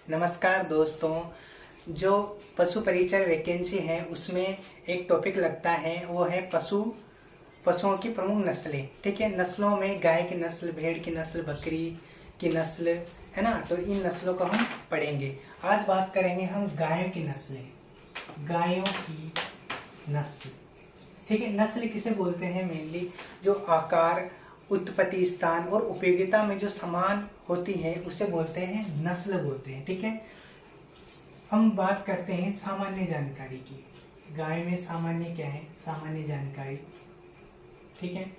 नमस्कार दोस्तों। जो पशु परिचय वैकेंसी है उसमें एक टॉपिक लगता है, वो है पशुओं की प्रमुख नस्लें। ठीक है, नस्लों में गाय की नस्ल, भेड़ की नस्ल, बकरी की नस्ल, है ना। तो इन नस्लों को हम पढ़ेंगे। आज बात करेंगे हम गायों की नस्लें, गायों की नस्ल। ठीक है, नस्ल किसे बोलते हैं? मेनली जो आकार, उत्पत्ति स्थान और उपयोगिता में जो समान होती है उसे बोलते हैं नस्ल बोलते हैं। ठीक है, हम बात करते हैं सामान्य जानकारी की। गाय में सामान्य क्या है? सामान्य जानकारी। ठीक है,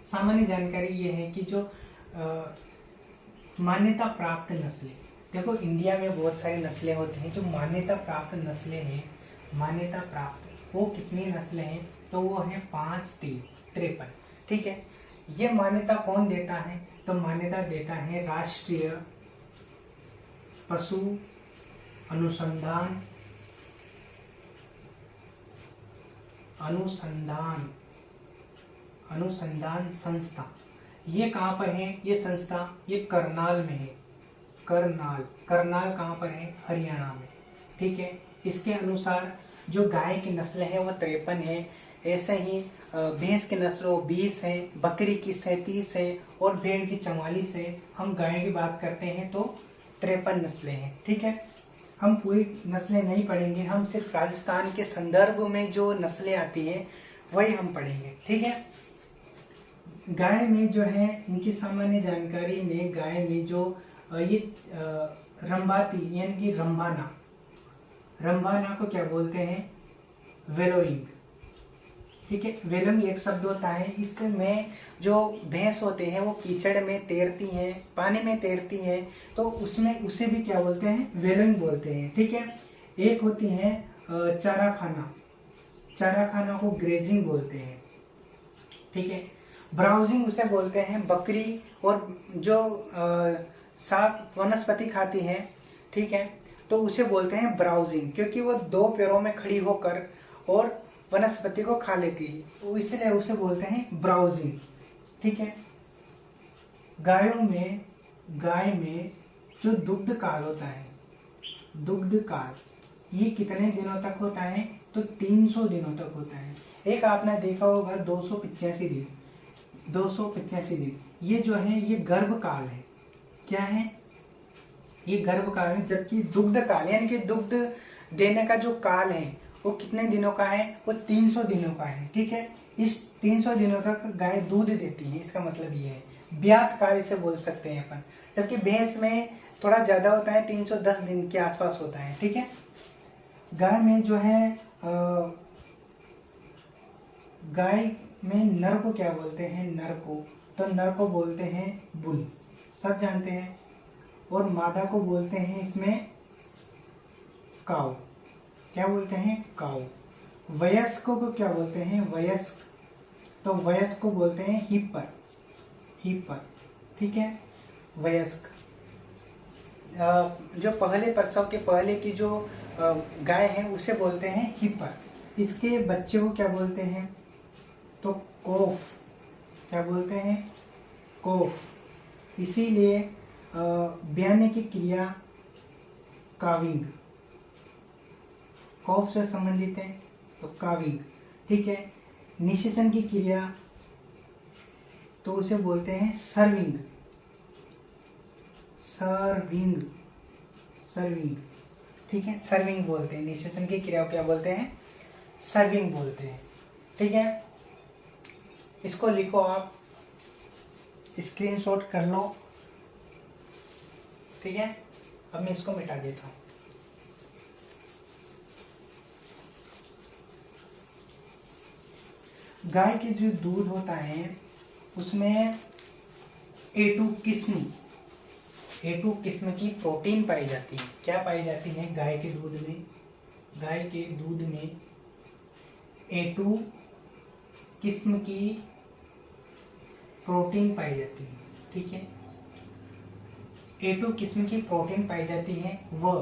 सामान्य जानकारी ये है कि जो मान्यता प्राप्त नस्लें, देखो इंडिया में बहुत सारी नस्लें होती हैं। जो मान्यता प्राप्त नस्लें हैं, मान्यता प्राप्त वो कितनी नस्लें हैं? तो वो है 5, 3, 53। ठीक है, ये मान्यता कौन देता है? तो मान्यता देता है राष्ट्रीय पशु अनुसंधान संस्था। ये कहाँ पर है? ये संस्था ये करनाल में है। करनाल कहाँ पर है? हरियाणा में। ठीक है, इसके अनुसार जो गाय की नस्ल है वो 53 है। ऐसे ही भैंस की नस्ल 20 है, बकरी की 37 है और भेड़ की 44 है। हम गाय की बात करते हैं तो 53 नस्लें हैं। ठीक है, हम पूरी नस्लें नहीं पढ़ेंगे, हम सिर्फ राजस्थान के संदर्भ में जो नस्लें आती है वही हम पढ़ेंगे। ठीक है, गाय में जो है इनकी सामान्य जानकारी में, गाय में जो ये रंबाती यानी कि रंबाना को क्या बोलते हैं? वेलोइंग। ठीक है, वेलोइंग एक शब्द होता है। इसमें जो भैंस होते हैं वो कीचड़ में तैरती हैं, पानी में तैरती हैं, तो उसमें उसे भी क्या बोलते हैं? वेलोइंग बोलते हैं। ठीक है, एक होती है चारा खाना को ग्रेजिंग बोलते हैं। ठीक है, ब्राउजिंग उसे बोलते हैं। बकरी और जो साग वनस्पति खाती है, ठीक है, तो उसे बोलते हैं ब्राउजिंग, क्योंकि वो 2 पैरों में खड़ी होकर और वनस्पति को खा लेती है, इसलिए उसे बोलते हैं ब्राउजिंग। ठीक है, गाय में जो दुग्ध काल होता है, दुग्ध काल ये कितने दिनों तक होता है? तो 300 दिनों तक होता है। एक आपने देखा होगा 285 दिन, 285 दिन। ये जो है ये गर्भ काल है। क्या है? ये गर्भ काल है। जबकि दुग्ध काल यानी कि दुग्ध देने का जो काल है वो कितने दिनों का है? वो 300 दिनों का है। ठीक है, इस 300 दिनों तक गाय दूध देती है, इसका मतलब ये है। ब्यात काल इसे बोल सकते हैं अपन। जबकि भैंस में थोड़ा ज्यादा होता है, 310 दिन के आसपास होता है। ठीक है, गाय में जो है गाय में नर को क्या बोलते हैं? नर को बोलते हैं बुल, सब जानते हैं। और मादा को बोलते हैं इसमें काऊ। क्या बोलते हैं? काऊ। वयस्क को क्या बोलते हैं? वयस्क। तो वयस्क को बोलते हैं हीपर। ठीक है, वयस्क। जो पहले प्रसव के पहले की जो गाय है उसे बोलते हैं हीपर। इसके बच्चे को क्या बोलते हैं? तो कोफ। क्या बोलते हैं? कोफ। इसीलिए ब्याने की क्रिया काविंग, कॉफ से संबंधित है तो काविंग। ठीक है, निषेचन की क्रिया तो उसे बोलते हैं सर्विंग। ठीक है, सर्विंग बोलते हैं। निषेचन की क्रिया को क्या बोलते हैं? सर्विंग बोलते हैं। ठीक है, इसको लिखो, आप स्क्रीनशॉट कर लो। ठीक है, अब मैं इसको मिटा देता हूं। गाय के जो दूध होता है उसमें A2 किस्म की प्रोटीन पाई जाती है। क्या पाई जाती है? गाय के दूध में A2 किस्म की प्रोटीन पाई जाती है। ठीक है, A2 किस्म की प्रोटीन पाई जाती है। वह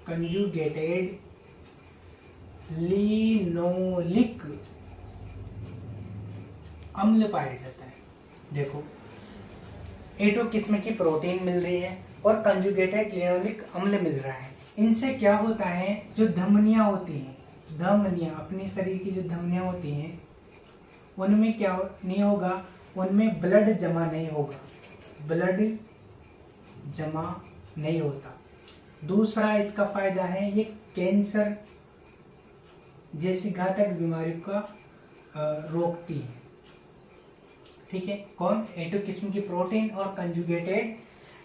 कंजुगेटेड लिनोलिक अम्ल पाया जाता है। देखो, A2 किस्म की प्रोटीन मिल रही है और कंजुगेटेड लिनोलिक अम्ल मिल रहा है। इनसे क्या होता है, जो धमनियां होती हैं, धमनियां अपने शरीर की जो धमनियां होती हैं उनमें क्या नहीं होगा, उनमें ब्लड जमा नहीं होगा, ब्लड जमा नहीं होता। दूसरा इसका फायदा है, ये कैंसर जैसी घातक बीमारियों का रोकती है। ठीक है, कौन? A2 किस्म की प्रोटीन और कंजुगेटेड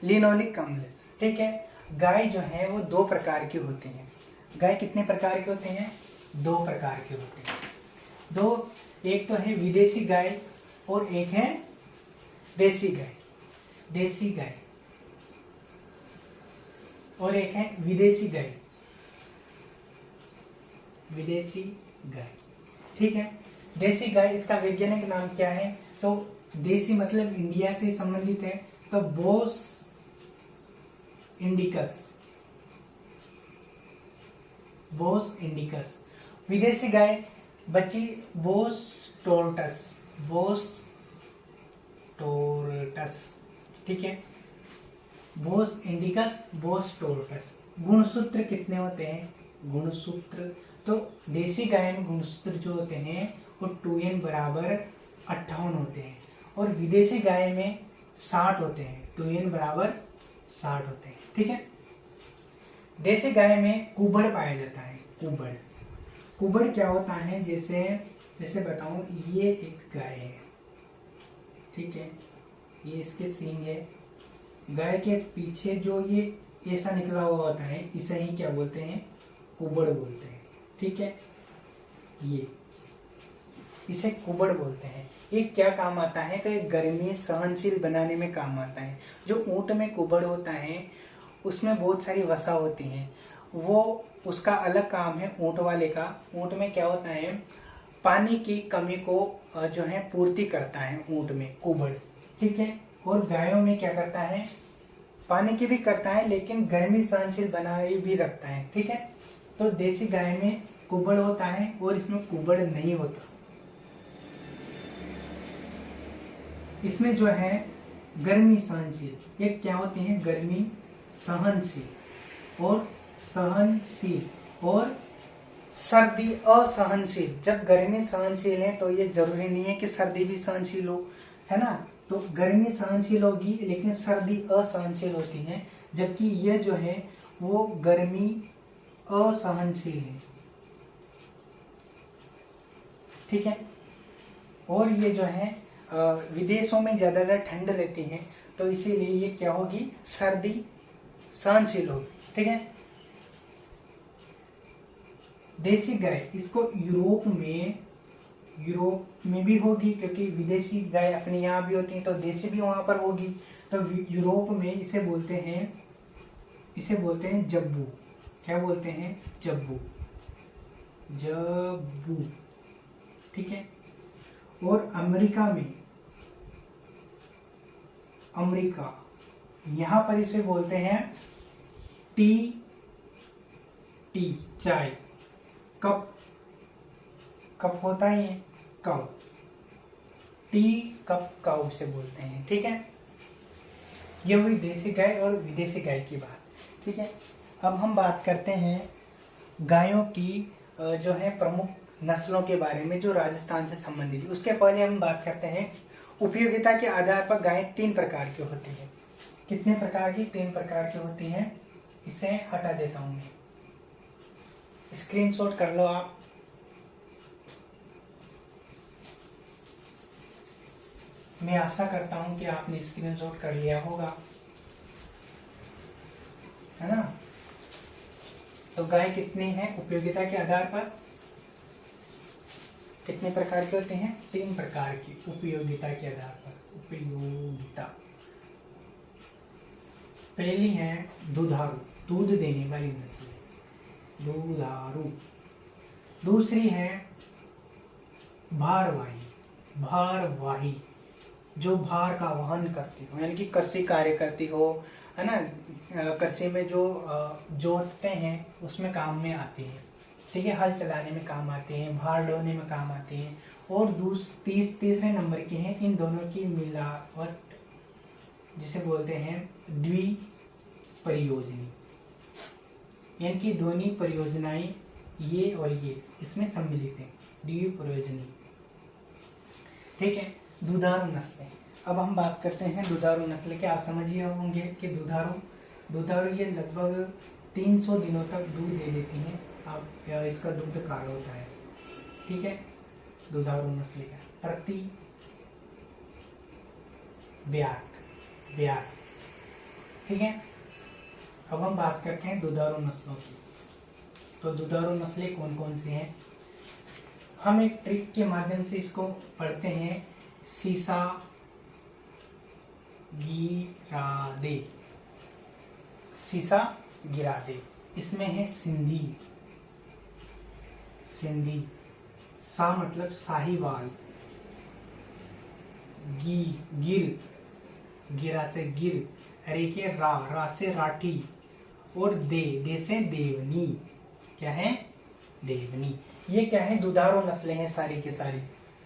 लिनोलिक अम्ल। ठीक है, गाय जो है वो 2 प्रकार की होती है। गाय कितने प्रकार के होते हैं? 2 प्रकार के होते हैं। 2, एक तो है विदेशी गाय और एक है देसी गाय। देसी गाय और एक है विदेशी गाय। विदेशी गाय। ठीक है, देसी गाय, इसका वैज्ञानिक नाम क्या है? तो देसी मतलब इंडिया से संबंधित है, तो बोस इंडिकस। बोस इंडिकस। विदेशी गाय बची बोस टोर्टस। बोस टोर्टस। ठीक है, बोस इंडिकस, बोस टोर्टस। गुणसूत्र कितने होते हैं? गुणसूत्र तो देसी गाय में गुणसूत्र जो होते हैं वो 2n बराबर 58 होते हैं और विदेशी गाय में 60 होते हैं, 2n बराबर 60 होते हैं। ठीक है, देसी गाय में कुबड़ पाया जाता है। कुबड़। कुबड़ क्या होता है? जैसे बताऊं, ये एक गाय है, ठीक है, ये इसके सींग है। गाय के पीछे जो ये ऐसा निकला हुआ होता है, इसे ही क्या बोलते हैं? कुबड़ बोलते हैं। ठीक है, ये इसे कुबड़ बोलते हैं। ये क्या काम आता है? तो ये गर्मी सहनशील बनाने में काम आता है। जो ऊंट में कुबड़ होता है उसमें बहुत सारी वसा होती है, वो उसका अलग काम है ऊंट वाले का। ऊंट में क्या होता है, पानी की कमी को जो है पूर्ति करता है ऊंट में कुबड़। ठीक है, और गायों में क्या करता है? पानी की भी करता है लेकिन गर्मी सहनशील बनाए भी रखता है। ठीक है, तो देसी गाय में कुबड़ होता है और इसमें कुबड़ नहीं होता। इसमें जो है गर्मी सहनशील, ये क्या होते हैं? गर्मी सहनशील और सहनशील और सर्दी असहनशील। जब गर्मी सहनशील है तो ये जरूरी नहीं है कि सर्दी भी सहनशील हो, है ना। तो गर्मी सहनशील होगी लेकिन सर्दी असहनशील होती है, जबकि ये जो है वो गर्मी असहनशील है। ठीक है, और ये जो है विदेशों में ज्यादातर ठंड रहती है तो इसीलिए ये क्या होगी? सर्दी सहनशील होगी। ठीक है, देसी गाय, इसको यूरोप में भी होगी क्योंकि विदेशी गाय अपने यहाँ भी होती है तो देसी भी वहां पर होगी। तो यूरोप में इसे बोलते हैं जब्बू। क्या बोलते हैं? जब्बू। जब्बू। ठीक है, और अमेरिका यहां पर इसे बोलते हैं टी चाय। कप होता ही है, काउ। टी कप काउ से बोलते हैं। ठीक है, ये हुई देसी गाय और विदेशी गाय की बात। ठीक है, अब हम बात करते हैं गायों की जो है प्रमुख नस्लों के बारे में जो राजस्थान से संबंधित है। उसके पहले हम बात करते हैं उपयोगिता के आधार पर गायें 3 प्रकार की होती है। कितने प्रकार की? 3 प्रकार की होती हैं। इसे हटा देता हूं मैं, स्क्रीनशॉट कर लो आप। मैं आशा करता हूं कि आपने स्क्रीनशॉट कर लिया होगा, है ना। तो गाय कितनी है उपयोगिता के आधार पर? कितने प्रकार की होती हैं? 3 प्रकार की उपयोगिता के आधार पर। उपयोगिता पहली है दुधारू, दूध देने वाली नस्ल, दुधारू। दूसरी है भारवाही, जो भार का वहन करती हो, यानी कि कृषि कार्य करती हो, है ना। कृषि में जो जोतते हैं उसमें काम में आती है। ठीक है, हल चलाने में काम आते हैं, भार ढोने में काम आते हैं। और तीसरे नंबर की है इन दोनों की मिलावट जिसे बोलते हैं द्विपरियोजनी, यानी कि दोनों परियोजनाएं ये और ये इसमें सम्मिलित है, द्विपरियोजनी। ठीक है। दुधारू नस्लें, अब हम बात करते हैं दुधारू नस्ल के। आप समझिए होंगे कि दुधारू ये लगभग 300 दिनों तक दूध दे देती हैं। अब इसका दूध काला होता है। ठीक है। दुधारू नस्ल का प्रति ब्यात। ठीक है। अब हम बात करते हैं दुधारू नस्लों की। तो दुधारू नस्लें कौन कौन सी हैं? हम एक ट्रिक के माध्यम से इसको पढ़ते हैं। सीसा गिरादे, सीसा गिरादे, इसमें है सिंधी। सा मतलब साहिवाल, गिरा से गिर, अरे के रा से राठी, और दे से देवनी। क्या है? देवनी। ये क्या है? दुधारू नस्लें हैं सारी की सारी।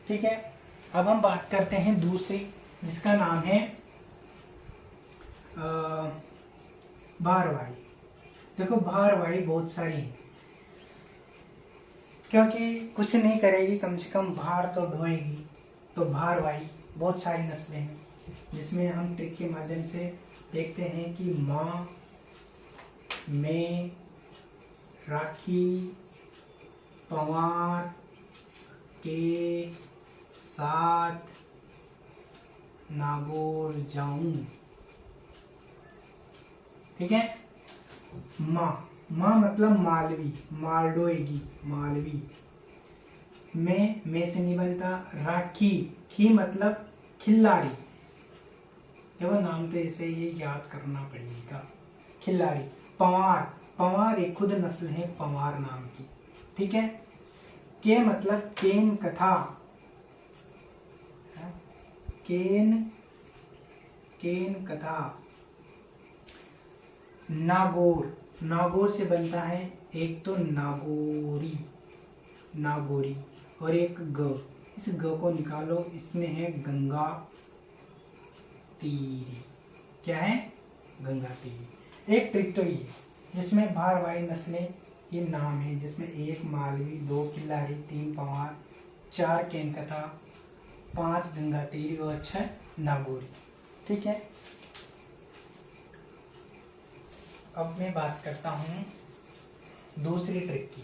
ठीक है। अब हम बात करते हैं दूसरी, जिसका नाम है भारवाही। देखो भारवाही बहुत सारी है, क्योंकि कुछ नहीं करेगी, कम से कम भार तो ढोएगी। तो भारवाही बहुत सारी नस्लें हैं, जिसमें हम ट्रिक के माध्यम से देखते हैं कि माँ में राखी पंवार के साथ नागौर जाऊं। ठीक है। माँ मतलब मालवी, मालडोएगी, मालवी। में से नहीं बनता। राखी, खी मतलब खिल्लारी। देखो नाम तो इसे ये याद करना पड़ेगा, खिल्लारी। पंवार एक खुद नस्ल है पंवार नाम की। ठीक है। के मतलब केन कथा, केन कथा। नागौर से बनता है एक तो नागौरी और एक ग। इस ग को निकालो, इसमें है गंगा तीरी। क्या है? गंगा तीरी। एक ट्रिक तो ये, जिसमें भारवाही नस्लें ये नाम है, जिसमें 1 मालवी, 2 खिल्लारी, 3 पंवार, 4 केनकथा, 5 गंगा तीरी और 6 नागौरी। ठीक है। अब मैं बात करता हूं दूसरी ट्रिक की।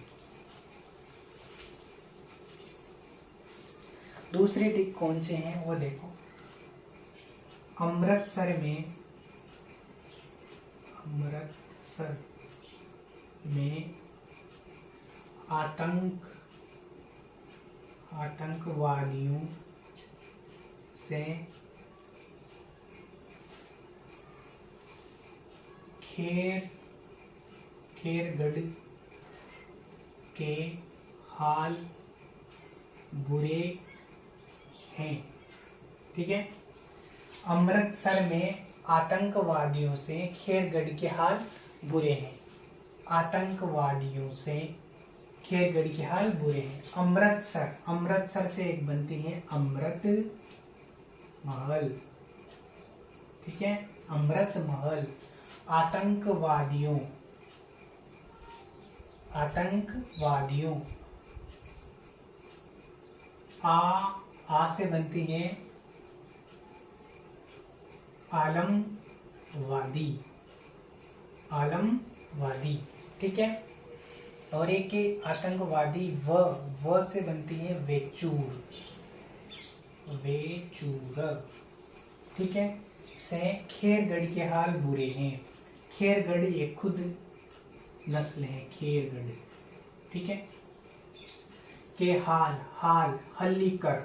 दूसरी ट्रिक कौन से हैं वो देखो। अमृतसर में आतंकवादियों से खेरगढ़ के हाल बुरे हैं। ठीक है। अमृतसर में आतंकवादियों से खेरगढ़ के हाल बुरे हैं। आतंकवादियों से खेरगढ़ के हाल बुरे हैं। अमृतसर से एक बनती है अमृत महल। ठीक है। अमृत महल। आतंकवादियों आ से बनती है आलमवादी। ठीक है। और एक आतंकवादी व से बनती है वेचूर। ठीक है। से खेरगढ़ के हाल बुरे हैं। खेरगढ़ एक खुद नस्ल है, खेरगढ़। ठीक है। के हाल हल्लीकर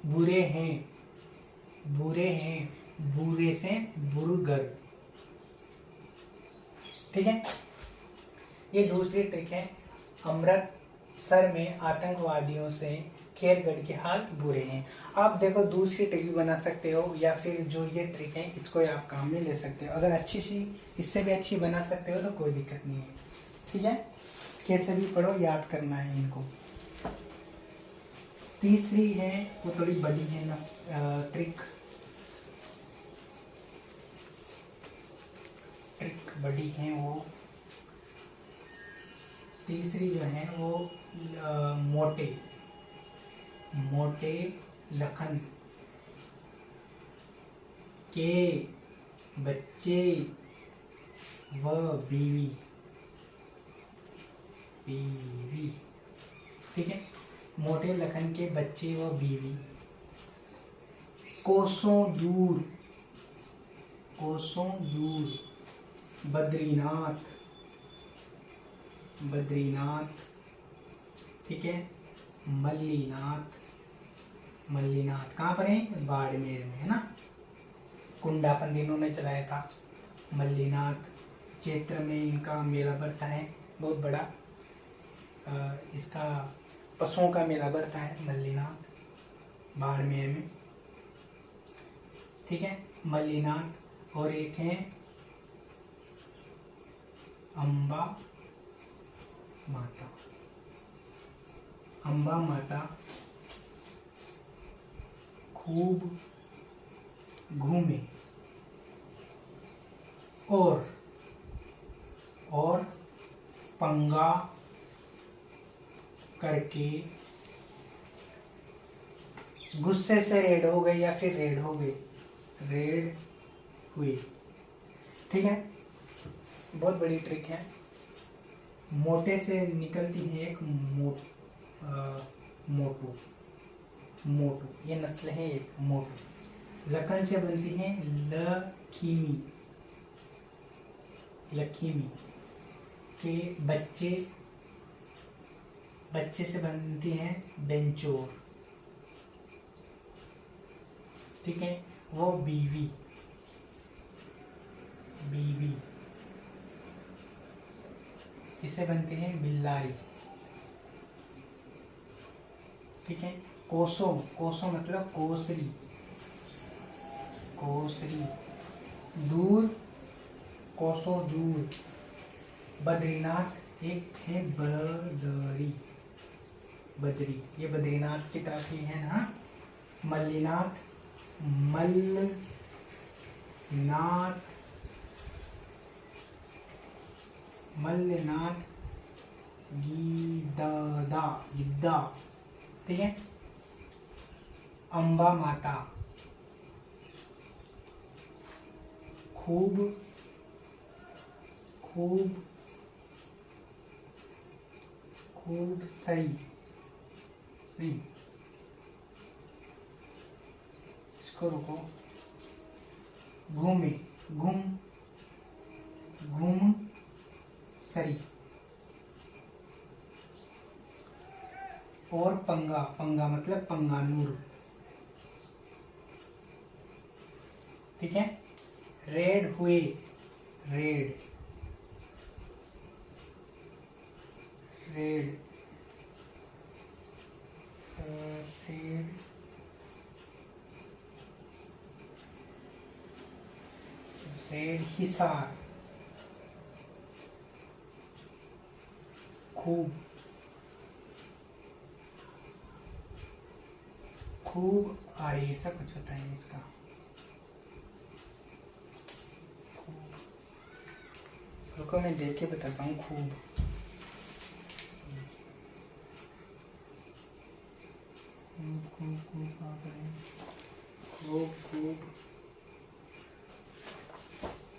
बुरे हैं, बुरे से बुरगर। ठीक है। ये दूसरी ट्रिक है। अमृतसर में आतंकवादियों से खेरगढ़ के हाल बुरे हैं। आप देखो दूसरी ट्रिक भी बना सकते हो, या फिर जो ये ट्रिक है इसको आप काम में ले सकते हो। अगर अच्छी सी इससे भी अच्छी बना सकते हो तो कोई दिक्कत नहीं है। ठीक है। कैसे भी पढ़ो, याद करना है इनको। तीसरी है वो थोड़ी बड़ी है ना, ट्रिक बड़ी है वो। तीसरी जो है वो मोटे लखन के बच्चे व बीवी। ठीक है, मोटे लखन के बच्चे व बीवी कोसों दूर बद्रीनाथ। ठीक है, मल्लीनाथ कहाँ पर है? बाड़मेर में है ना। कुंडापन दिनों ने चलाया था। मल्लीनाथ चैत्र में इनका मेला बढ़ता है, बहुत बड़ा। इसका पशुओं का मेला बढ़ता है मल्लीनाथ बाड़मेर में। ठीक है, मल्लीनाथ। और एक है अम्बा माता खूब घूमे और पंगा करके गुस्से से रेड हो गई या फिर रेड हुई। ठीक है, बहुत बड़ी ट्रिक है। मोटे से निकलती है एक मोटू, ये नस्ल है एक मोटू। लखन से बनती है लखीमी के बच्चे से बनती है बेंचोर। ठीक है, वो बीवी इसे बनते हैं बिल्लारी। ठीक है, कोसों मतलब कोसरी दूर, कोसों दूर। बद्रीनाथ एक है बद्री, ये बद्रीनाथ की तरफ ही है ना। मल्लीनाथ गिद्दा। ठीक है, अम्बा माता खूब सही नहीं, इसको रुको। घूम सरी और पंगा मतलब पंगानूर। ठीक है, रेड हुए रेड हिसार खूब आड़ी, ऐसा कुछ होता है इसका। रुको मैं देख के बताता हूँ। खूब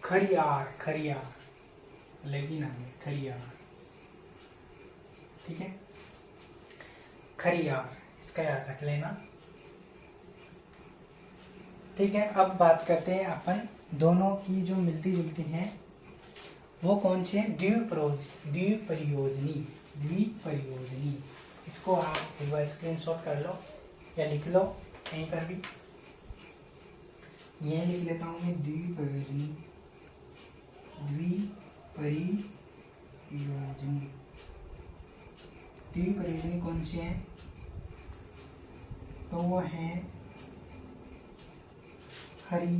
खरियार लगी ना में खरियार। ठीक है, खरियार इसका याद रख लेना। ठीक है, अब बात करते हैं अपन दोनों की जो मिलती जुलती हैं वो कौन सी है? द्विपरियोजनी। इसको आप एक बार स्क्रीनशॉट कर लो या लिख लो कहीं पर भी। ये लिख लेता हूं मैं, द्विपरियोजनी कौन सी है? तो वो है हरि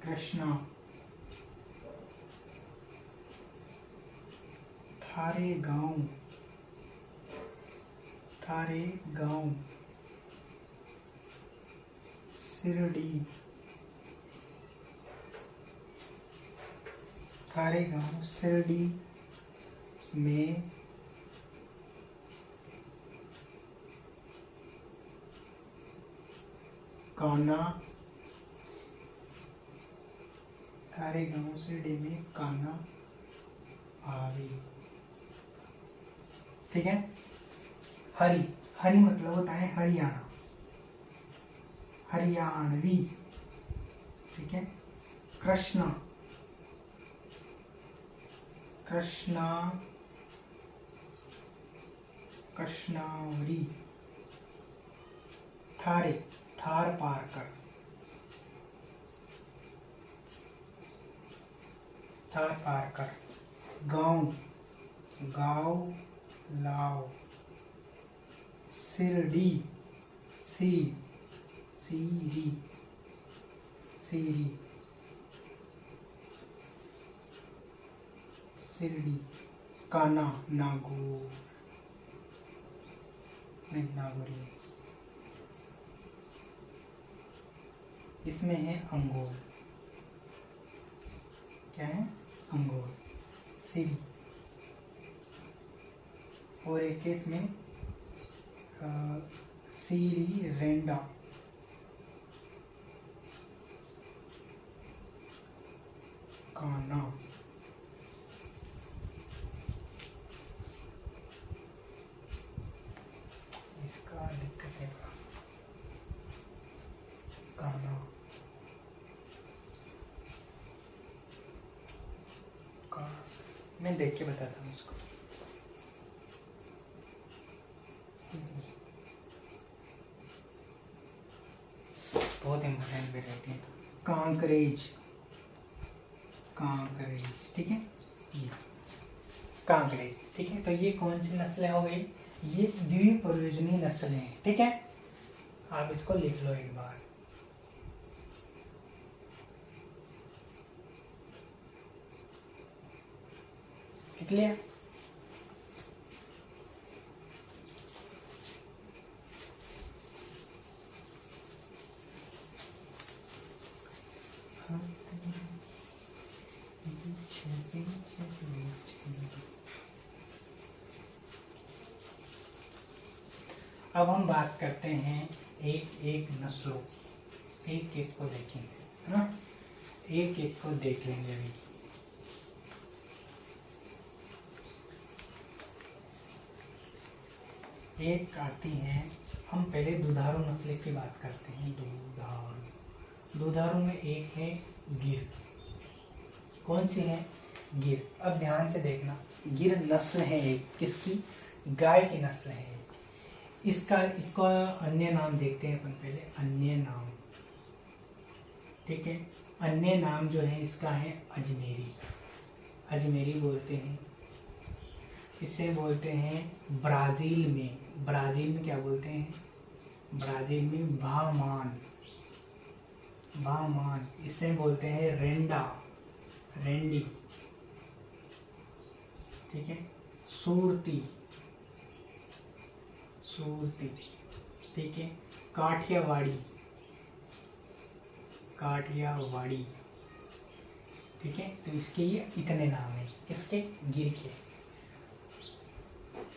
कृष्णा थारे थारे गांव शिरडी, थारे गांव शिरडी में कान्हा, थारे गांव शिरडी में कान्हा आवे। ठीक है। हरि, हरि मतलब होता है हरियाणा, हरियाणवी। ठीक है। कृष्णा, कृष्णा, कृष्णावरी। थारे, थार पार कर, थार पार कर। गांव, गाँव लाओ। शिरडी, सी, सीरी, सीरी। शिरडी। कान्हा, नागौर, नहीं नागौरी। इसमें है अंगूर, क्या है अंगूर, सीरी। और एक केस में सीरी रेंडा, कान्हा। इसका दिक्कत है कान्हा, का मैं देख के बताता हूँ इसको। बहुत इम्पोर्टेंट वेराइटी है। कांकरेज, कांकरेज। ठीक है, ये कांकरेज। ठीक है। तो ये कौन सी नस्लें हो गई? ये द्विप्रयोजनी नस्लें हैं। ठीक है, आप इसको लिख लो एक बार। लिख लिया? अब हम बात करते हैं एक एक नस्लों, एक एक को देखेंगे, है ना? एक एक को देख लेंगे अभी। एक आती है, हम पहले दुधारू नस्ल की बात करते हैं। दुधारू, दुधारू में एक है गिर। कौन सी है? गिर। अब ध्यान से देखना, गिर नस्ल है एक, किसकी? गाय की नस्ल है। इसको अन्य नाम देखते हैं अपन पहले, अन्य नाम। ठीक है, अन्य नाम जो है इसका है अजमेरी, अजमेरी बोलते हैं। इसे बोलते हैं ब्राजील में क्या बोलते हैं? ब्राजील में भामान, भामान। इसे बोलते हैं रेंडा, रेंडी। ठीक है, सूरती, सूरती। ठीक है, काठियावाड़ी, काठियावाड़ी। ठीक है, तो इसके ये इतने नाम हैं, किसके? गिर के।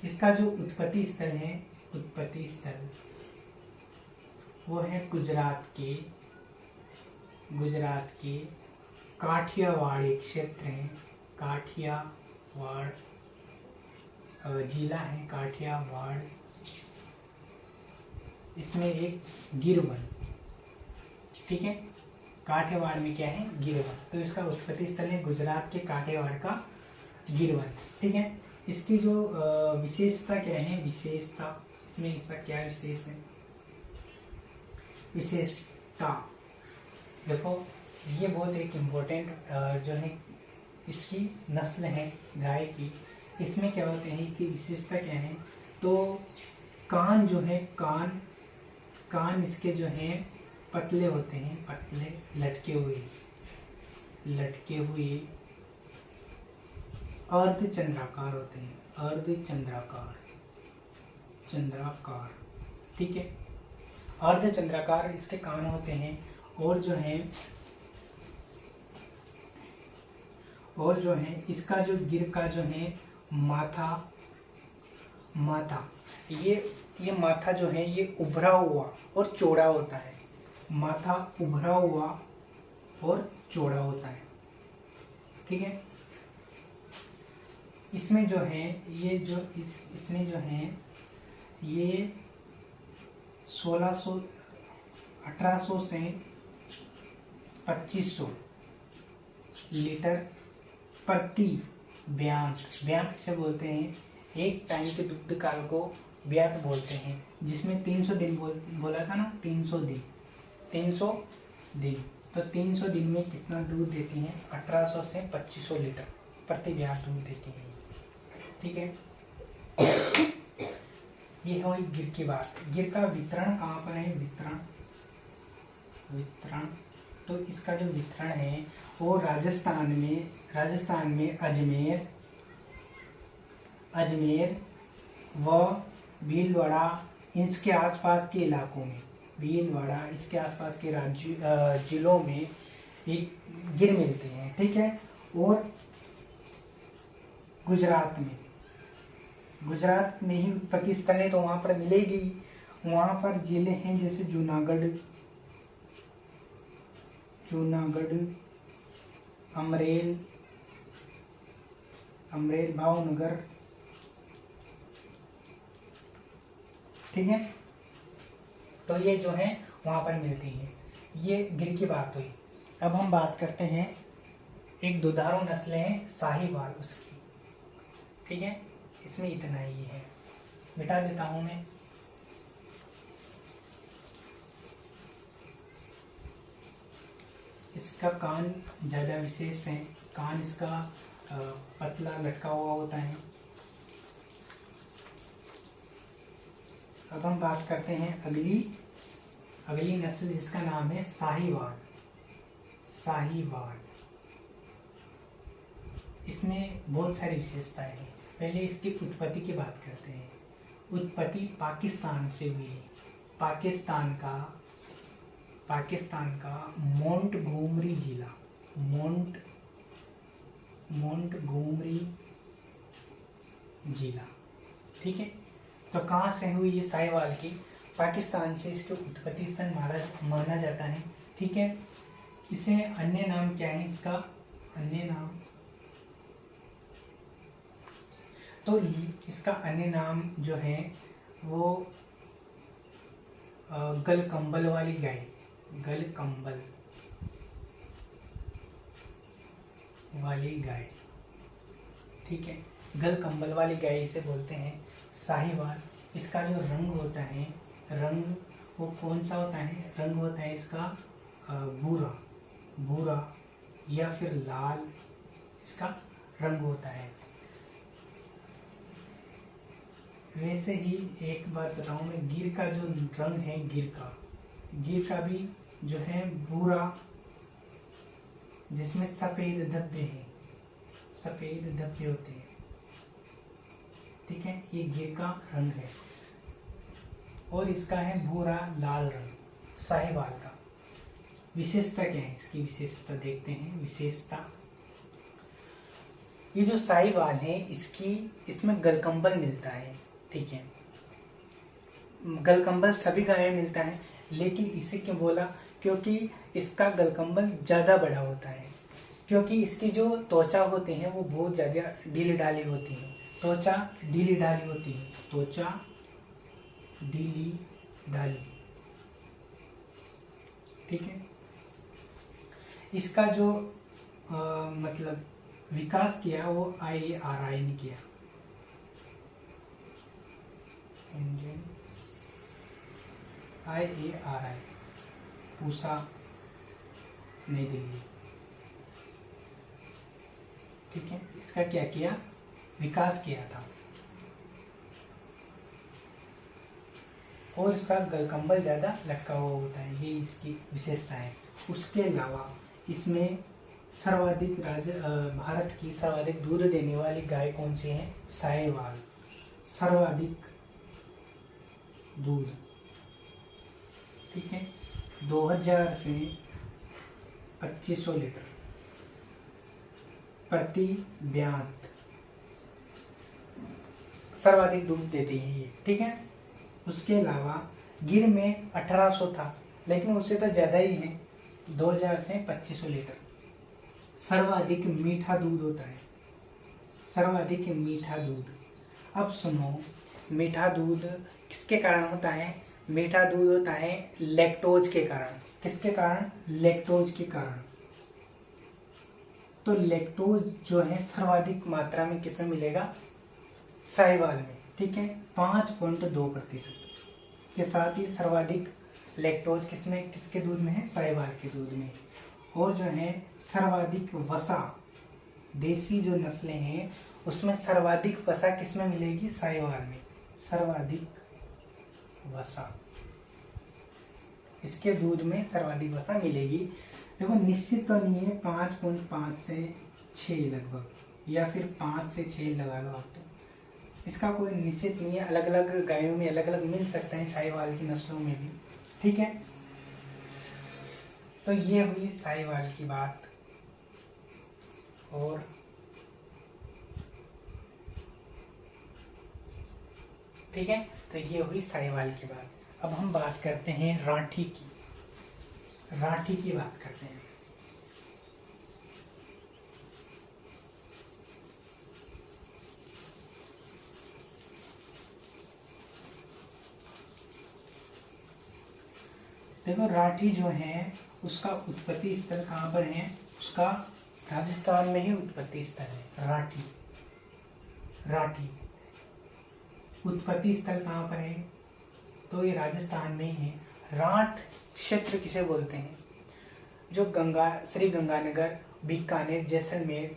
इसका जो उत्पत्ति स्थल है, उत्पत्ति स्थल वो है गुजरात के, गुजरात के काठियावाड़ी क्षेत्र है। काठियावाड़ जिला है काठियावाड़। इसमें एक गिरवन। ठीक है, काठियावाड़ में क्या है? गिरवन। तो इसका उत्पत्ति स्थल है गुजरात के काठियावाड़ का गिरवन। ठीक है, इसकी जो विशेषता क्या है? विशेषता, इसमें इसका क्या विशेष है? विशेषता देखो, ये बहुत एक इम्पोर्टेंट जो है इसकी नस्ल है गाय की। इसमें क्या होते हैं कि विशेषता क्या है? तो कान जो है, कान, कान इसके जो हैं पतले होते हैं, पतले, लटके हुए, लटके हुए, अर्धचंद्राकार होते हैं, अर्धचंद्राकार। चंद्राकार, ठीक है। अर्ध चंद्राकार इसके कान होते हैं और जो है इसका जो गिर का जो है माथा ये माथा जो है ये उभरा हुआ और चौड़ा होता है। माथा उभरा हुआ और चौड़ा होता है, ठीक है। इसमें जो है ये जो इसमें जो है ये 1800 से 2500 लीटर प्रति ब्यांत से बोलते हैं। एक टाइम के दुग्ध काल को ब्यात बोलते हैं, जिसमें 300 दिन बोला था ना, 300 दिन तो 300 दिन में कितना दूध देती हैं? 1800 से 2500 लीटर प्रति ब्यात दूध देती हैं, ठीक है। ये हुई गिर की बात। गिर का वितरण कहाँ पर है? वितरण तो इसका जो वितरण है वो राजस्थान में अजमेर व भीलवाड़ा इसके आसपास के इलाकों में, भीलवाड़ा इसके आसपास के जिलों में एक गिर मिलते हैं, ठीक है। और गुजरात में ही उत्पत्ति स्थल है तो वहां पर मिलेगी। वहां पर जिले हैं जैसे जूनागढ़, अमरेल, भावनगर, ठीक है। तो ये जो है वहां पर मिलती है। ये गिर की बात हुई। अब हम बात करते हैं एक दुधारू नस्ल है साहिवाल उसकी, ठीक है। इसमें इतना ही है, मिटा देता हूं मैं। इसका कान ज्यादा विशेष है, कान इसका पतला लटका हुआ होता है। अब हम बात करते हैं अगली नस्ल जिसका नाम है साहिवाल। इसमें बहुत सारी विशेषताएं हैं। पहले इसकी उत्पत्ति की बात करते हैं। उत्पत्ति पाकिस्तान से हुई है। पाकिस्तान का मोंटगोमरी जिला, ठीक है। तो कहाँ से हुई ये साहिवाल की? पाकिस्तान से इसके उत्पत्ति स्थल माना जाता है, ठीक है। इसे अन्य नाम क्या है? इसका अन्य नाम तो इसका अन्य नाम जो है वो गलकंबल वाली गाय, ठीक है। गलकंबल वाली गाय इसे बोलते हैं साहिवाल। इसका जो रंग होता है, वो कौन सा होता है? रंग होता है इसका भूरा या फिर लाल, इसका रंग होता है। वैसे ही एक बात बताऊं मैं, गिर का जो रंग है, गिर का भी जो है भूरा, जिसमें सफेद धब्बे होते हैं, ठीक है। ये गिर का रंग है और इसका है भूरा लाल रंग साहिवाल का। विशेषता क्या है? इसकी विशेषता देखते हैं। विशेषता, ये जो साहिवाल है इसमें गलकंबल मिलता है, ठीक है। गलकंबल सभी गायों में मिलता है, लेकिन इसे क्यों बोला? क्योंकि इसका गलकंबल ज्यादा बड़ा होता है। क्योंकि इसकी जो त्वचा होते हैं वो बहुत ज्यादा ढीली ढाली होती है। त्वचा ढीली ढाली, ठीक है। इसका जो मतलब विकास किया वो IARI ने किया, इंडियन IARI, पूसा, नई दिल्ली, ठीक है। इसका क्या किया? विकास किया था। और इसका गलकंबल ज्यादा लटका हुआ होता है, ये इसकी विशेषता है। उसके अलावा इसमें भारत की सर्वाधिक दूध देने वाली गाय कौन सी है? साहिवाल। दूध, ठीक है, 2000 से 2500 लीटर प्रति ब्यात सर्वाधिक दूध देती है ये, ठीक है। उसके अलावा गिर में 1800 था, लेकिन उससे तो ज़्यादा ही है, 2000 से 2500 लीटर। सर्वाधिक मीठा दूध होता है, सर्वाधिक मीठा दूध। अब सुनो, मीठा दूध किसके कारण होता है? मीठा दूध होता है लैक्टोज के कारण। किसके कारण? लैक्टोज के कारण। तो लैक्टोज जो है सर्वाधिक मात्रा में किसमें मिलेगा? साहिवाल में, ठीक है, 5.2% के साथ ही सर्वाधिक लैक्टोज किसमें, किसके दूध में है? साहिवाल के दूध में। और जो है सर्वाधिक वसा, देसी जो नस्लें हैं उसमें सर्वाधिक वसा किसमें मिलेगी? साहिवाल में। सर्वाधिक वसा इसके दूध में सर्वाधिक वसा मिलेगी। देखो निश्चित तो नहीं है, 5.5 से 6 लगभग, या फिर 5 से 6 लगा लो आप, तो इसका कोई निश्चित नहीं है। अलग अलग गायों में अलग अलग मिल सकता है, साहिवाल की नस्लों में भी, ठीक है। तो ये हुई साहिवाल की बात। और ठीक है, तो ये हुई साहिवाल की बात। अब हम बात करते हैं राठी की। राठी की बात करते हैं। देखो राठी जो है उसका उत्पत्ति स्थल कहाँ पर है? उसका राजस्थान में ही उत्पत्ति स्थल है। राठी, राठी उत्पत्ति स्थल कहाँ पर है? तो ये राजस्थान में ही है। राठ क्षेत्र किसे बोलते हैं? जो श्री गंगानगर, बीकानेर, जैसलमेर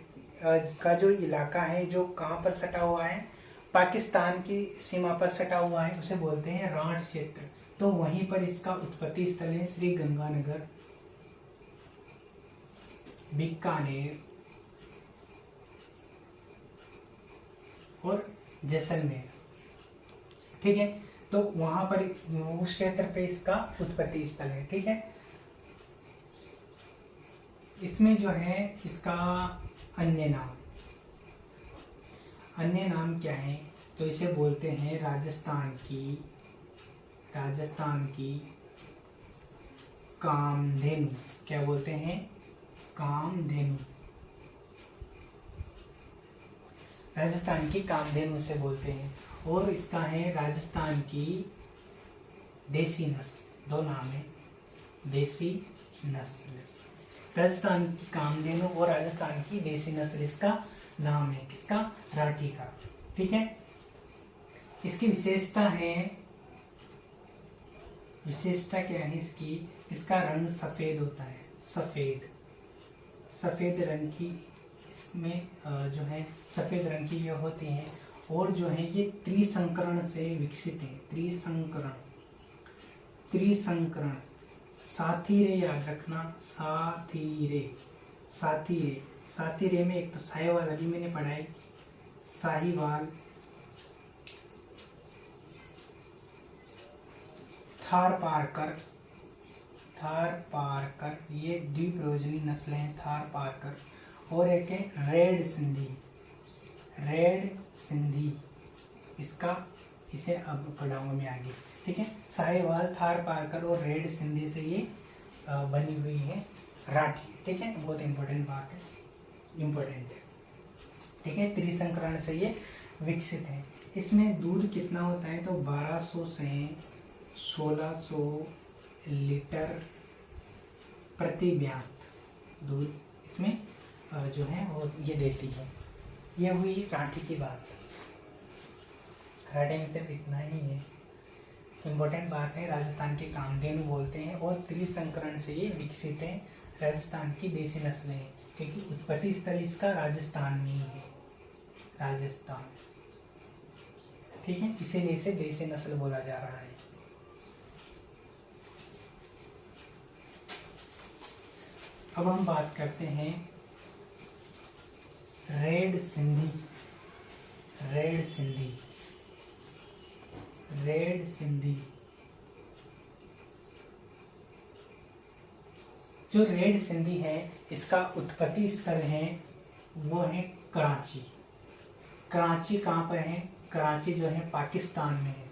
का जो इलाका है, जो कहाँ पर सटा हुआ है? पाकिस्तान की सीमा पर सटा हुआ है, उसे बोलते हैं राठ क्षेत्र। तो वहीं पर इसका उत्पत्ति स्थल है श्री गंगानगर, बीकानेर और जैसलमेर, ठीक है। तो वहां पर उस क्षेत्र पे इसका उत्पत्ति स्थल है, ठीक है। इसमें जो है इसका अन्य नाम क्या है? तो इसे बोलते हैं राजस्थान की कामधेनु। क्या बोलते हैं? कामधेनु। राजस्थान की कामधेनु से बोलते हैं। और इसका है राजस्थान की देसी नस्ल, दो नाम है, देसी नस्ल। राजस्थान की कामधेनु और राजस्थान की देसी नस्ल इसका नाम है। किसका? राठी का, ठीक है। इसकी विशेषता क्या है इसकी? इसका रंग सफेद होता है, सफेद रंग की इसमें जो है सफेद रंग की ये होती है। और जो है ये त्रिसंकरण से विकसित है। त्रिसंकरण साथी रे याद रखना, साथी रे में एक तो साहिवाल अभी मैंने पढ़ाई, साहिवाल, थार पारकर, ये द्विप्रयोजनी नस्लें हैं, थार पारकर। और एक है रेड सिंधी, इसे अब पढ़ाऊंगा मैं आगे, ठीक है। साहिवाल, थार पारकर और रेड सिंधी से ये बनी हुई है राठी, ठीक है। बहुत इंपॉर्टेंट बात है, ठीक है। त्रिसंकरण से ये विकसित है। इसमें दूध कितना होता है? तो 1200 से 1600 लीटर प्रति ब्यात दूध इसमें जो है वो ये देती है। ये हुई राठी की बात। राठी में सिर्फ इतना ही है, इम्पोर्टेंट बात है। राजस्थान के कामधेनु बोलते हैं और त्रिसंकरण से ये विकसित है। राजस्थान की देसी नस्लें हैं, क्योंकि उत्पत्ति स्थल इसका राजस्थान में ही है, राजस्थान, ठीक है। इसीलिए इसे देसी नस्ल बोला जा रहा है। अब हम बात करते हैं रेड सिंधी रेड सिंधी। जो रेड सिंधी है इसका उत्पत्ति स्थल है वो है कराची। कराची कहाँ पर है? कराची जो है पाकिस्तान में है,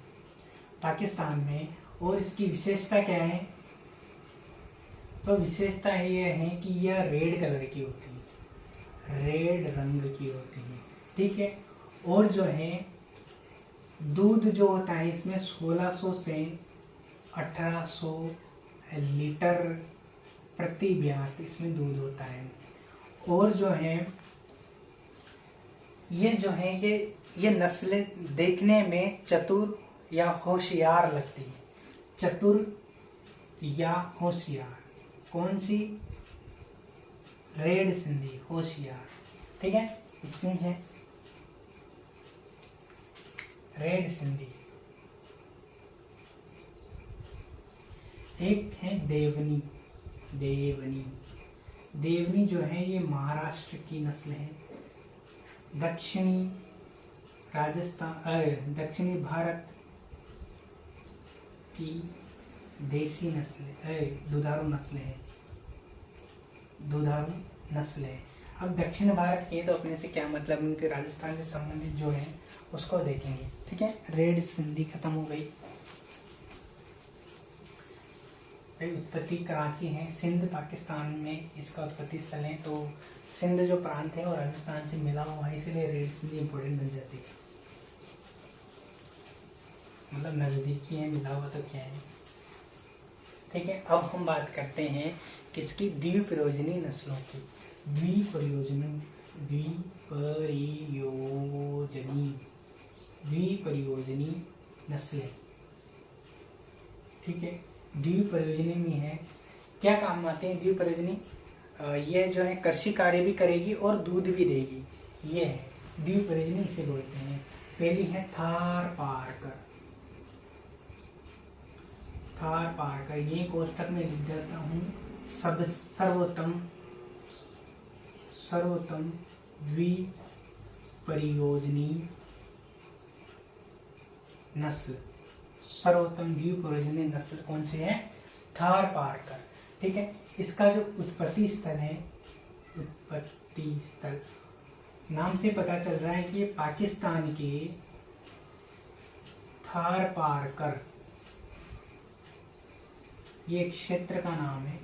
पाकिस्तान में। और इसकी विशेषता क्या है? तो विशेषता ये है कि यह रेड कलर की होती है, रेड रंग की होती है, ठीक है। और जो है दूध जो होता है इसमें 1600 से 1800 लीटर प्रति ब्यात इसमें दूध होता है। और जो है ये नस्लें देखने में चतुर या होशियार लगती है। चतुर या होशियार, कौन सी? रेड सिंधी, होशियार, ठीक है। इतनी है रेड सिंधी। एक है देवनी। देवनी, देवनी जो है ये महाराष्ट्र की नस्ल है। दक्षिणी राजस्थान, दक्षिणी भारत की देसी नस्ल है, दुधारू नस्ल है, दुधारू नस्ल है। अब दक्षिण भारत के तो अपने से क्या मतलब, उनके राजस्थान से संबंधित जो है उसको देखेंगे, ठीक है। रेड सिंधी खत्म हो गई। उत्पत्ति कराची है, सिंध पाकिस्तान में इसका उत्पत्ति स्थल है। तो सिंध जो प्रांत है वो राजस्थान से मिला हुआ है, इसलिए रेड सिंधी इंपोर्टेंट बन जाती है। मतलब नजदीकी है, मिला हुआ तो क्या है, ठीक है। अब हम बात करते हैं किसकी? द्विप्रयोजनी नस्लों की। द्विप्रयोजनी नस्लें, ठीक है। द्विप्रयोजनी में है, क्या काम आते हैं द्विप्रयोजनी? ये जो है कृषि कार्य भी करेगी और दूध भी देगी, ये है द्विप्रयोजनी, इसे बोलते हैं। पहली है थारपारकर। थारपारकर, ये कोष्टक में लिख देता हूँ। सर्वोत्तम द्विप्रयोजनी नस्ल। सर्वोत्तम द्विप्रयोजनी नस्ल कौन सी है? थारपारकर, ठीक है। इसका जो उत्पत्ति स्थल है, उत्पत्ति स्थल नाम से पता चल रहा है कि ये पाकिस्तान के थारपारकर, ये क्षेत्र का नाम है,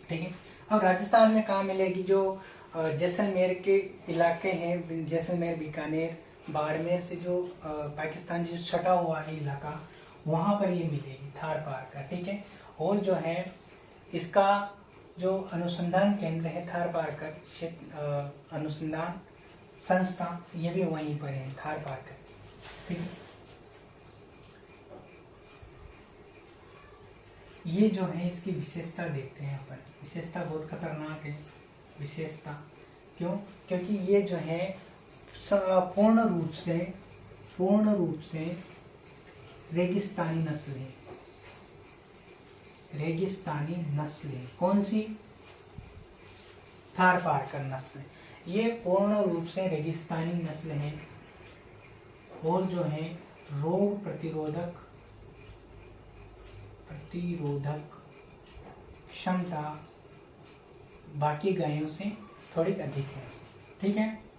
ठीक है। अब राजस्थान में कहाँ मिलेगी? जो जैसलमेर के इलाके हैं, जैसलमेर, बीकानेर, बाड़मेर से जो पाकिस्तान जो सटा हुआ है इलाका, वहां पर ये मिलेगी थारपारकर, ठीक है। और जो है इसका जो अनुसंधान केंद्र है थारपारकर अनुसंधान संस्था, ये भी वहीं पर है थारपारकर, ठीक है। ये जो है इसकी विशेषता देखते हैं अपन। विशेषता बहुत खतरनाक है, विशेषता क्यों? क्योंकि ये जो है पूर्ण रूप से रेगिस्तानी नस्ल है। रेगिस्तानी नस्ल है, कौन सी? थारपारकर नस्ल। ये पूर्ण रूप से रेगिस्तानी नस्ल है और जो है रोग प्रतिरोधक क्षमता बाकी गायों से थोड़ी अधिक है, ठीक है।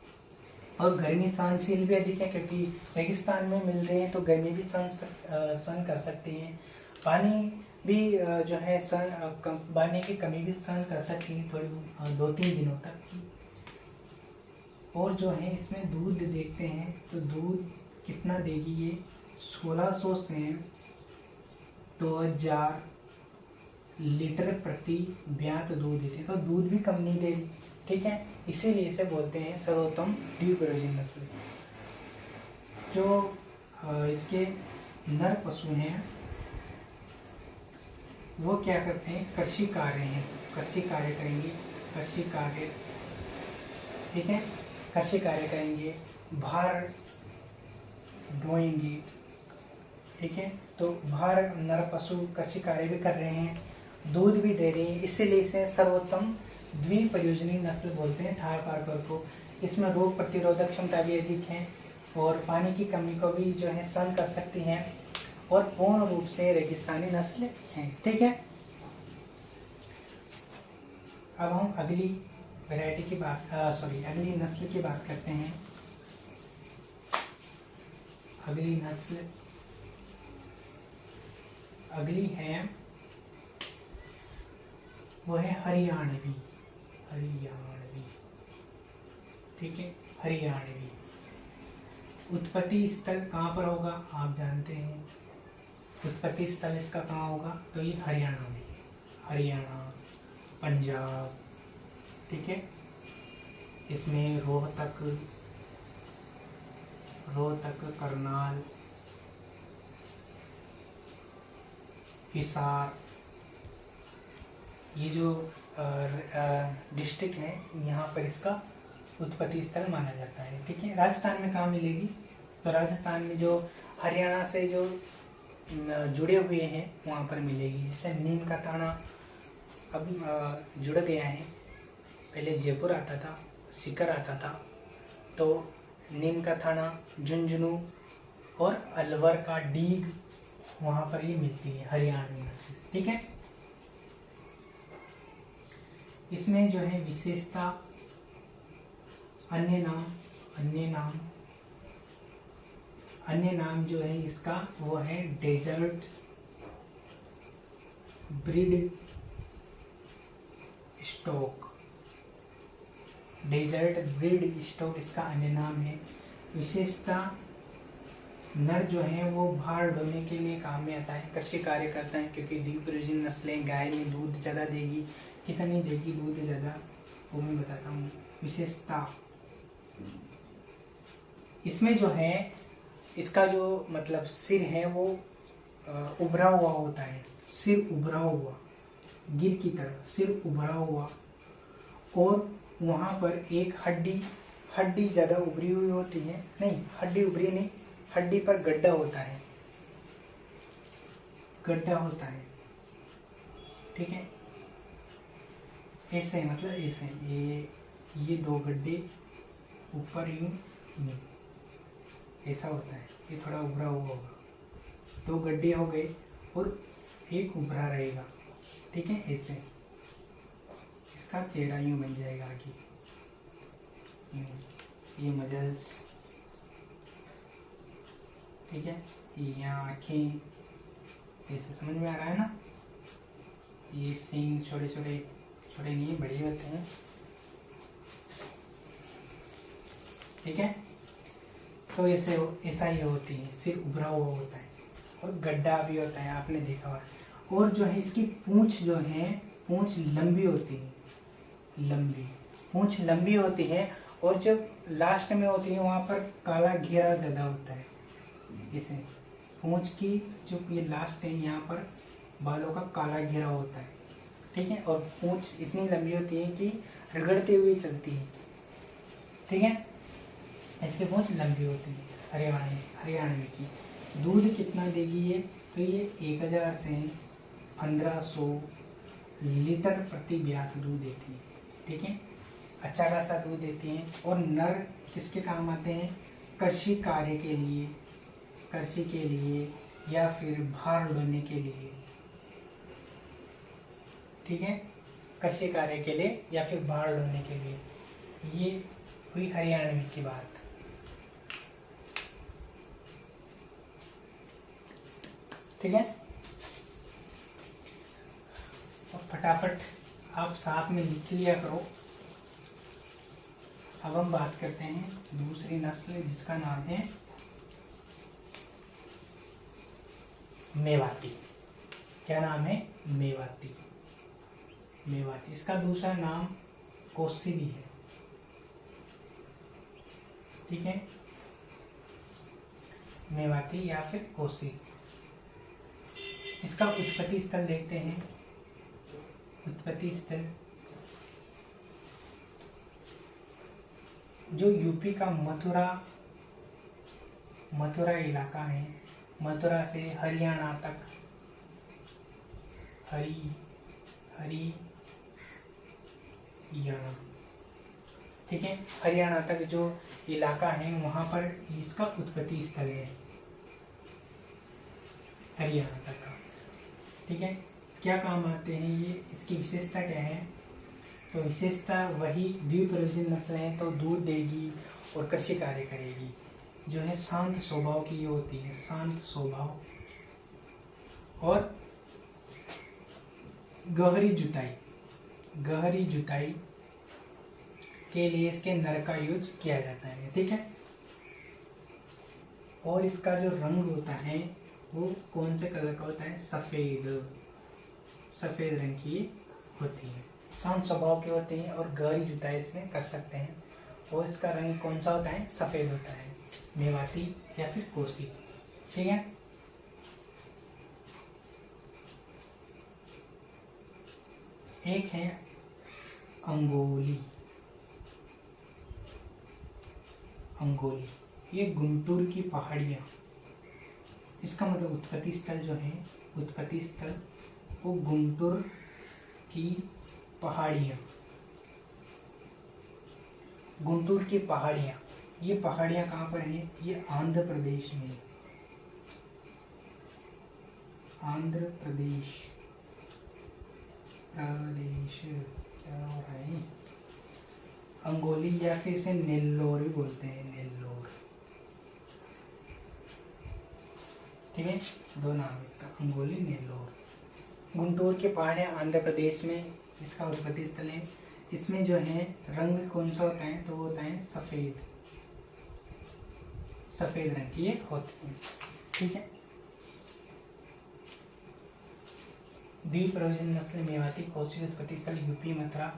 और गर्मी सहनशील भी अधिक है, क्योंकि रेगिस्तान में मिल रहे हैं तो गर्मी भी सहन कर सकते हैं। पानी भी जो है पानी की कमी भी सहन कर सकती है थोड़ी 2-3 दिनों तक की। और जो है इसमें दूध देखते हैं तो दूध कितना देगी? ये 1600 से 2000 लीटर प्रति ब्यात दूध देती है, तो दूध भी कम नहीं देगी, ठीक है। इसीलिए इसे बोलते हैं सर्वोत्तम द्विप्रयोजनी नस्ल। जो इसके नर पशु हैं वो क्या करते हैं? कृषि कार्य हैं, कृषि कार्य करेंगे, कृषि कार्य, ठीक है। कृषि कार्य करेंगे, भार ढोएंगे, ठीक है। तो भार नर पशु कृषि कार्य भी कर रहे हैं, दूध भी दे रही है, इसीलिए इसे सर्वोत्तम द्विप्रयोजनी नस्ल बोलते हैं थारपारकर को। इसमें रोग प्रतिरोधक क्षमता भी अधिक है और पानी की कमी को भी जो है सहन कर सकती हैं और पूर्ण रूप से रेगिस्तानी नस्ल हैं। ठीक है, अब हम अगली वैरायटी की बात अगली नस्ल की बात करते हैं। अगली नस्ल है वो है हरियाणवी। ठीक है, हरियाणवी। उत्पत्ति स्थल कहाँ पर होगा आप जानते हैं, उत्पत्ति स्थल इसका कहाँ होगा, तो ये हरियाणा में, हरियाणा, पंजाब। ठीक है, इसमें रोहतक, करनाल, हिसार, ये जो डिस्ट्रिक्ट है यहाँ पर इसका उत्पत्ति स्थल माना जाता है। ठीक है, राजस्थान में कहाँ मिलेगी, तो राजस्थान में जो हरियाणा से जो जुड़े हुए हैं वहाँ पर मिलेगी। जैसे नीम का थाना अब जुड़ गया है, पहले जयपुर आता था, सीकर आता था, तो नीम का थाना, झुंझुनू और अलवर का डीग, वहाँ पर ये मिलती है हरियाणवी नस्ल। ठीक है, इसमें जो है विशेषता अन्य नाम जो है इसका वो है desert breed stock. Desert breed stock इसका अन्य नाम है। विशेषता नर जो है वो भार ढोने के लिए काम में आता है, कृषि कार्य करता है, क्योंकि दीर्घ नस्लें गाय में दूध ज़्यादा देगी। कितनी देगी दूध ज़्यादा वो मैं बताता हूँ। विशेषता इसमें जो है इसका जो मतलब सिर है वो उभरा हुआ होता है, सिर उभरा हुआ, गिर की तरह सिर उभरा हुआ, और वहाँ पर एक हड्डी ज़्यादा उभरी हुई होती है, नहीं हड्डी उभरी नहीं, हड्डी पर गड्ढा होता है, ठीक है, ऐसे मतलब ऐसे ये दो गड्ढे ऊपर यूं ऐसा होता है, ये थोड़ा उभरा हुआ होगा, दो गड्ढे हो गए और एक उभरा रहेगा। ठीक है, ऐसे इसका चेहरा यूं बन जाएगा आगे, ये मजल्स, ठीक है, ये आँखें, ऐसे समझ में आ रहा है ना। ये सींग छोटे छोटे नहीं बड़े होते हैं। ठीक है, तो ऐसा ही होती है, सिर उभरा हुआ होता है और गड्ढा भी होता है, आपने देखा हुआ। और जो है इसकी पूंछ जो है, पूंछ लंबी होती है, पूंछ लंबी होती है, और जब लास्ट में होती है वहाँ पर काला घेरा ज़्यादा होता है। इसे पूंछ की जो ये लास्ट है यहाँ पर बालों का काला घेरा होता है। ठीक है, और पूंछ इतनी लंबी होती है कि रगड़ते हुए चलती है। ठीक है, इसकी पूंछ लंबी होती है हरियाणवी की। दूध कितना देगी ये, तो ये 1000 से 1500 लीटर प्रति ब्यात दूध देती है। ठीक है, अच्छा खासा दूध देती हैं। और नर किसके काम आते हैं, कृषि कार्य के लिए या फिर भार ढोने के लिए। ठीक है, कृषि कार्य के लिए या फिर भार ढोने के लिए। ये हुई हरियाणवी की बात। ठीक है, और फटाफट आप साथ में लिख लिया करो। अब हम बात करते हैं दूसरी नस्ल जिसका नाम है मेवाती। क्या नाम है, मेवाती। इसका दूसरा नाम कोसी भी है। ठीक है, मेवाती या फिर कोसी। इसका उत्पत्ति स्थल देखते हैं। उत्पत्ति स्थल जो यूपी का मथुरा इलाका है, मथुरा से हरियाणा तक, हरियाणा, ठीक है। हरियाणा तक जो इलाका है वहां पर इसका उत्पत्ति स्थल है, हरियाणा तक का। ठीक है। क्या काम आते हैं ये, इसकी विशेषता क्या है? तो विशेषता वही द्विप्रयोजन नस्ल है, तो दूध देगी और कृषि कार्य करेगी, जो है शांत स्वभाव की ये होती है, शांत स्वभाव, और गहरी जुताई के लिए इसके नर का यूज किया जाता है। ठीक है। और इसका जो रंग होता है वो कौन से कलर का होता है? सफेद रंग की होती है, शांत स्वभाव की होती है, और गहरी जुताई इसमें कर सकते हैं। और इसका रंग कौन सा होता है? सफेद होता है, मेवाती या फिर कोसी। ठीक है। एक है अंगोली, ये गुंटूर की पहाड़ियां, इसका मतलब उत्पत्ति स्थल जो है, उत्पत्ति स्थल वो गुंटूर की पहाड़ियां, गुंटूर की पहाड़ियां। ये पहाड़ियां कहाँ पर हैं? ये आंध्र प्रदेश में, आंध्र प्रदेश क्या हो रहा है? अंगोली या फिर इसे नेल्लोर भी बोलते हैं, नेल्लोर। ठीक है, दो नाम इसका, अंगोली, नेल्लोर। गुंटूर के पहाड़ियाँ आंध्र प्रदेश में इसका उत्पत्ति स्थल है। इसमें जो है रंग कौन सा होता है? तो वो होता है सफेद रंग की ये होती है। ठीक है। द्विप्रयोजन नस्ल मेवाती, कोसी, उत्पत्ति स्थल यूपी, मथुरा,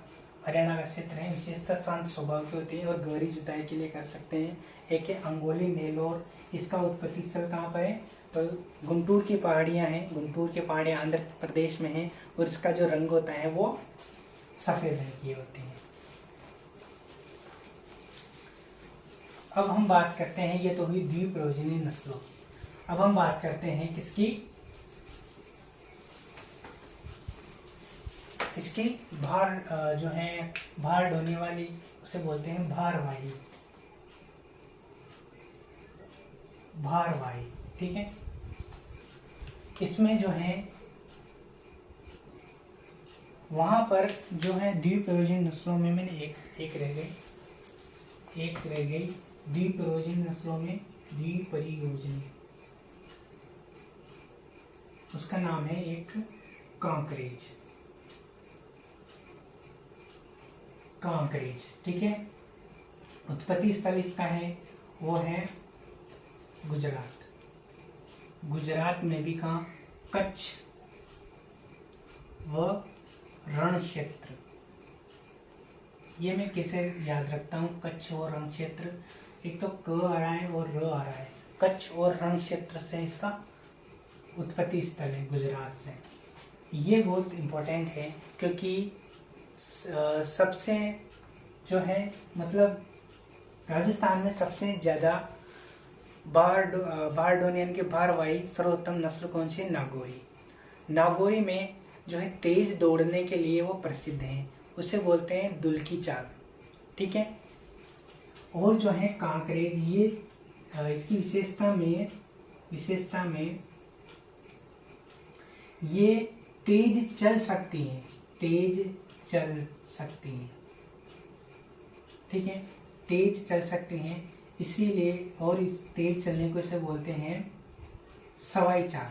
हरियाणा का क्षेत्र है। विशेषता शांत स्वभाव की होती है और गहरी जुताई के लिए कर सकते हैं। एक है अंगोली, नेल्लोर, इसका उत्पत्ति स्थल कहाँ पर है? तो गुंटूर की पहाड़ियाँ हैं, गुंटूर की पहाड़ियाँ आंध्र प्रदेश में हैं, और इसका जो रंग होता है वो सफेद रंग की होती है। अब हम बात करते हैं, ये तो हुई द्विप्रयोजनीय नस्लों की। अब हम बात करते हैं किसकी? इसकी भार जो है भार ढोने वाली, उसे बोलते हैं भारवाही, भारवाही। ठीक है। इसमें जो है वहां पर जो है द्विप्रयोजन नस्लों में मैंने एक रह गई द्विप्रयोजन नस्लों में द्विपरियोजनी, उसका नाम है एक कांकरेज। ठीक है। उत्पत्ति स्थल इसका है वो है गुजरात में भी कहाँ? कच्छ व रण क्षेत्र। ये मैं कैसे याद रखता हूँ? कच्छ और रण क्षेत्र, एक तो क आ रहा है और र आ रहा है, कच्छ और रण क्षेत्र से इसका उत्पत्ति स्थल है, गुजरात से। ये बहुत इम्पोर्टेंट है क्योंकि सबसे जो है मतलब राजस्थान में सबसे ज्यादा बारडोनियन के भारवाही सर्वोत्तम नस्ल कौन सी? नागौरी में जो है तेज दौड़ने के लिए वो प्रसिद्ध है, उसे बोलते हैं दुल की चाल। ठीक है। और जो है कांकरेज, ये इसकी विशेषता में ये तेज चल सकती हैं, ठीक है, तेज चल सकती हैं, इसीलिए, और इस तेज चलने को इसे बोलते हैं सवाई चाल।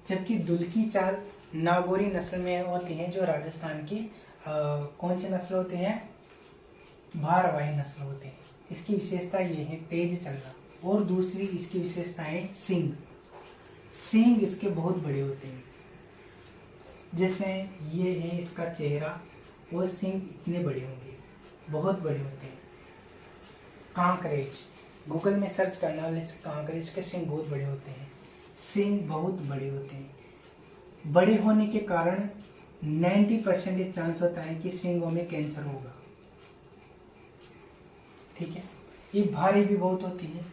जबकि दुल की चाल नागौरी नस्ल में होती है, जो राजस्थान की कौन सी नस्ल होती है? भारवाही नस्ल होती है। इसकी विशेषता ये है तेज चलना। और दूसरी इसकी विशेषता है सींग इसके बहुत बड़े होते हैं, जैसे ये है इसका चेहरा, वो सींग इतने बड़े होंगे, बहुत बड़े होते हैं। कांकरेज, गूगल में सर्च करना, कांकरेज के सींग बहुत बड़े होते हैं, सींग बहुत बड़े होते हैं। बड़े होने के कारण 90% चांस होता है कि सींगों में कैंसर होगा। ठीक है। ये भारी भी बहुत होती है,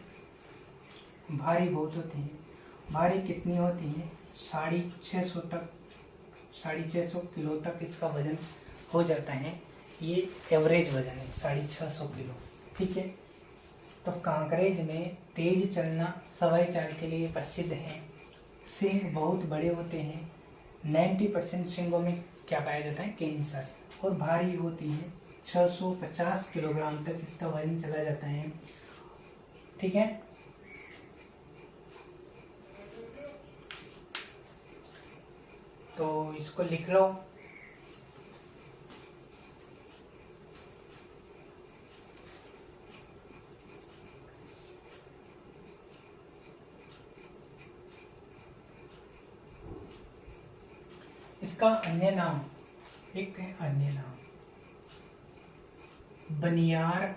भारी कितनी होती है? 650 किलो तक इसका वजन हो जाता है। ये एवरेज वजन है 650 किलो। ठीक है, तो कांकरेज में तेज चलना सवाई चाल के लिए प्रसिद्ध है। सींग बहुत बड़े होते हैं। 90% सींगों में क्या पाया जाता है, कैंसर, और भारी होती है। 650 किलोग्राम तक इसका वजन चला जाता है। ठीक है, तो इसको लिख लो। इसका अन्य नाम, एक है अन्य नाम, बनियार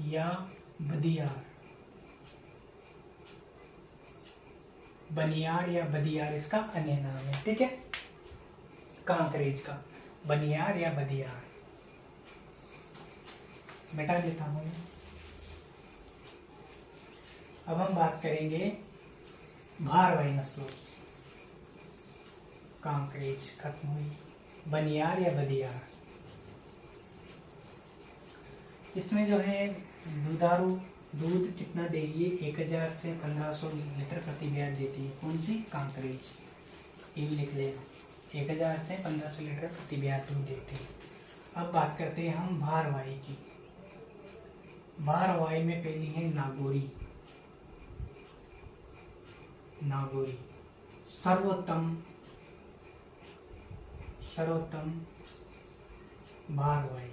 या बदियार। बनियार या बदियार इसका अन्य नाम है। ठीक है, कांकरेज का बनियार या बदियार। मिटा देता हूं। अब हम बात करेंगे भारवाही नस्लों की। कांकरेज खत्म हुई, बनियार या बदियार। इसमें जो है दुधारू दूध कितना देगी, 1000 से 1500 लीटर प्रति ब्याज देती है। कौन सी, कांकरेज। ये भी लिख लेना, 1000 से 1500 लीटर प्रति ब्याज दूध देती है। अब बात करते हैं हम भारवाही की। भारवाही में पहली है नागौरी। नागौरी सर्वोत्तम भारवाही।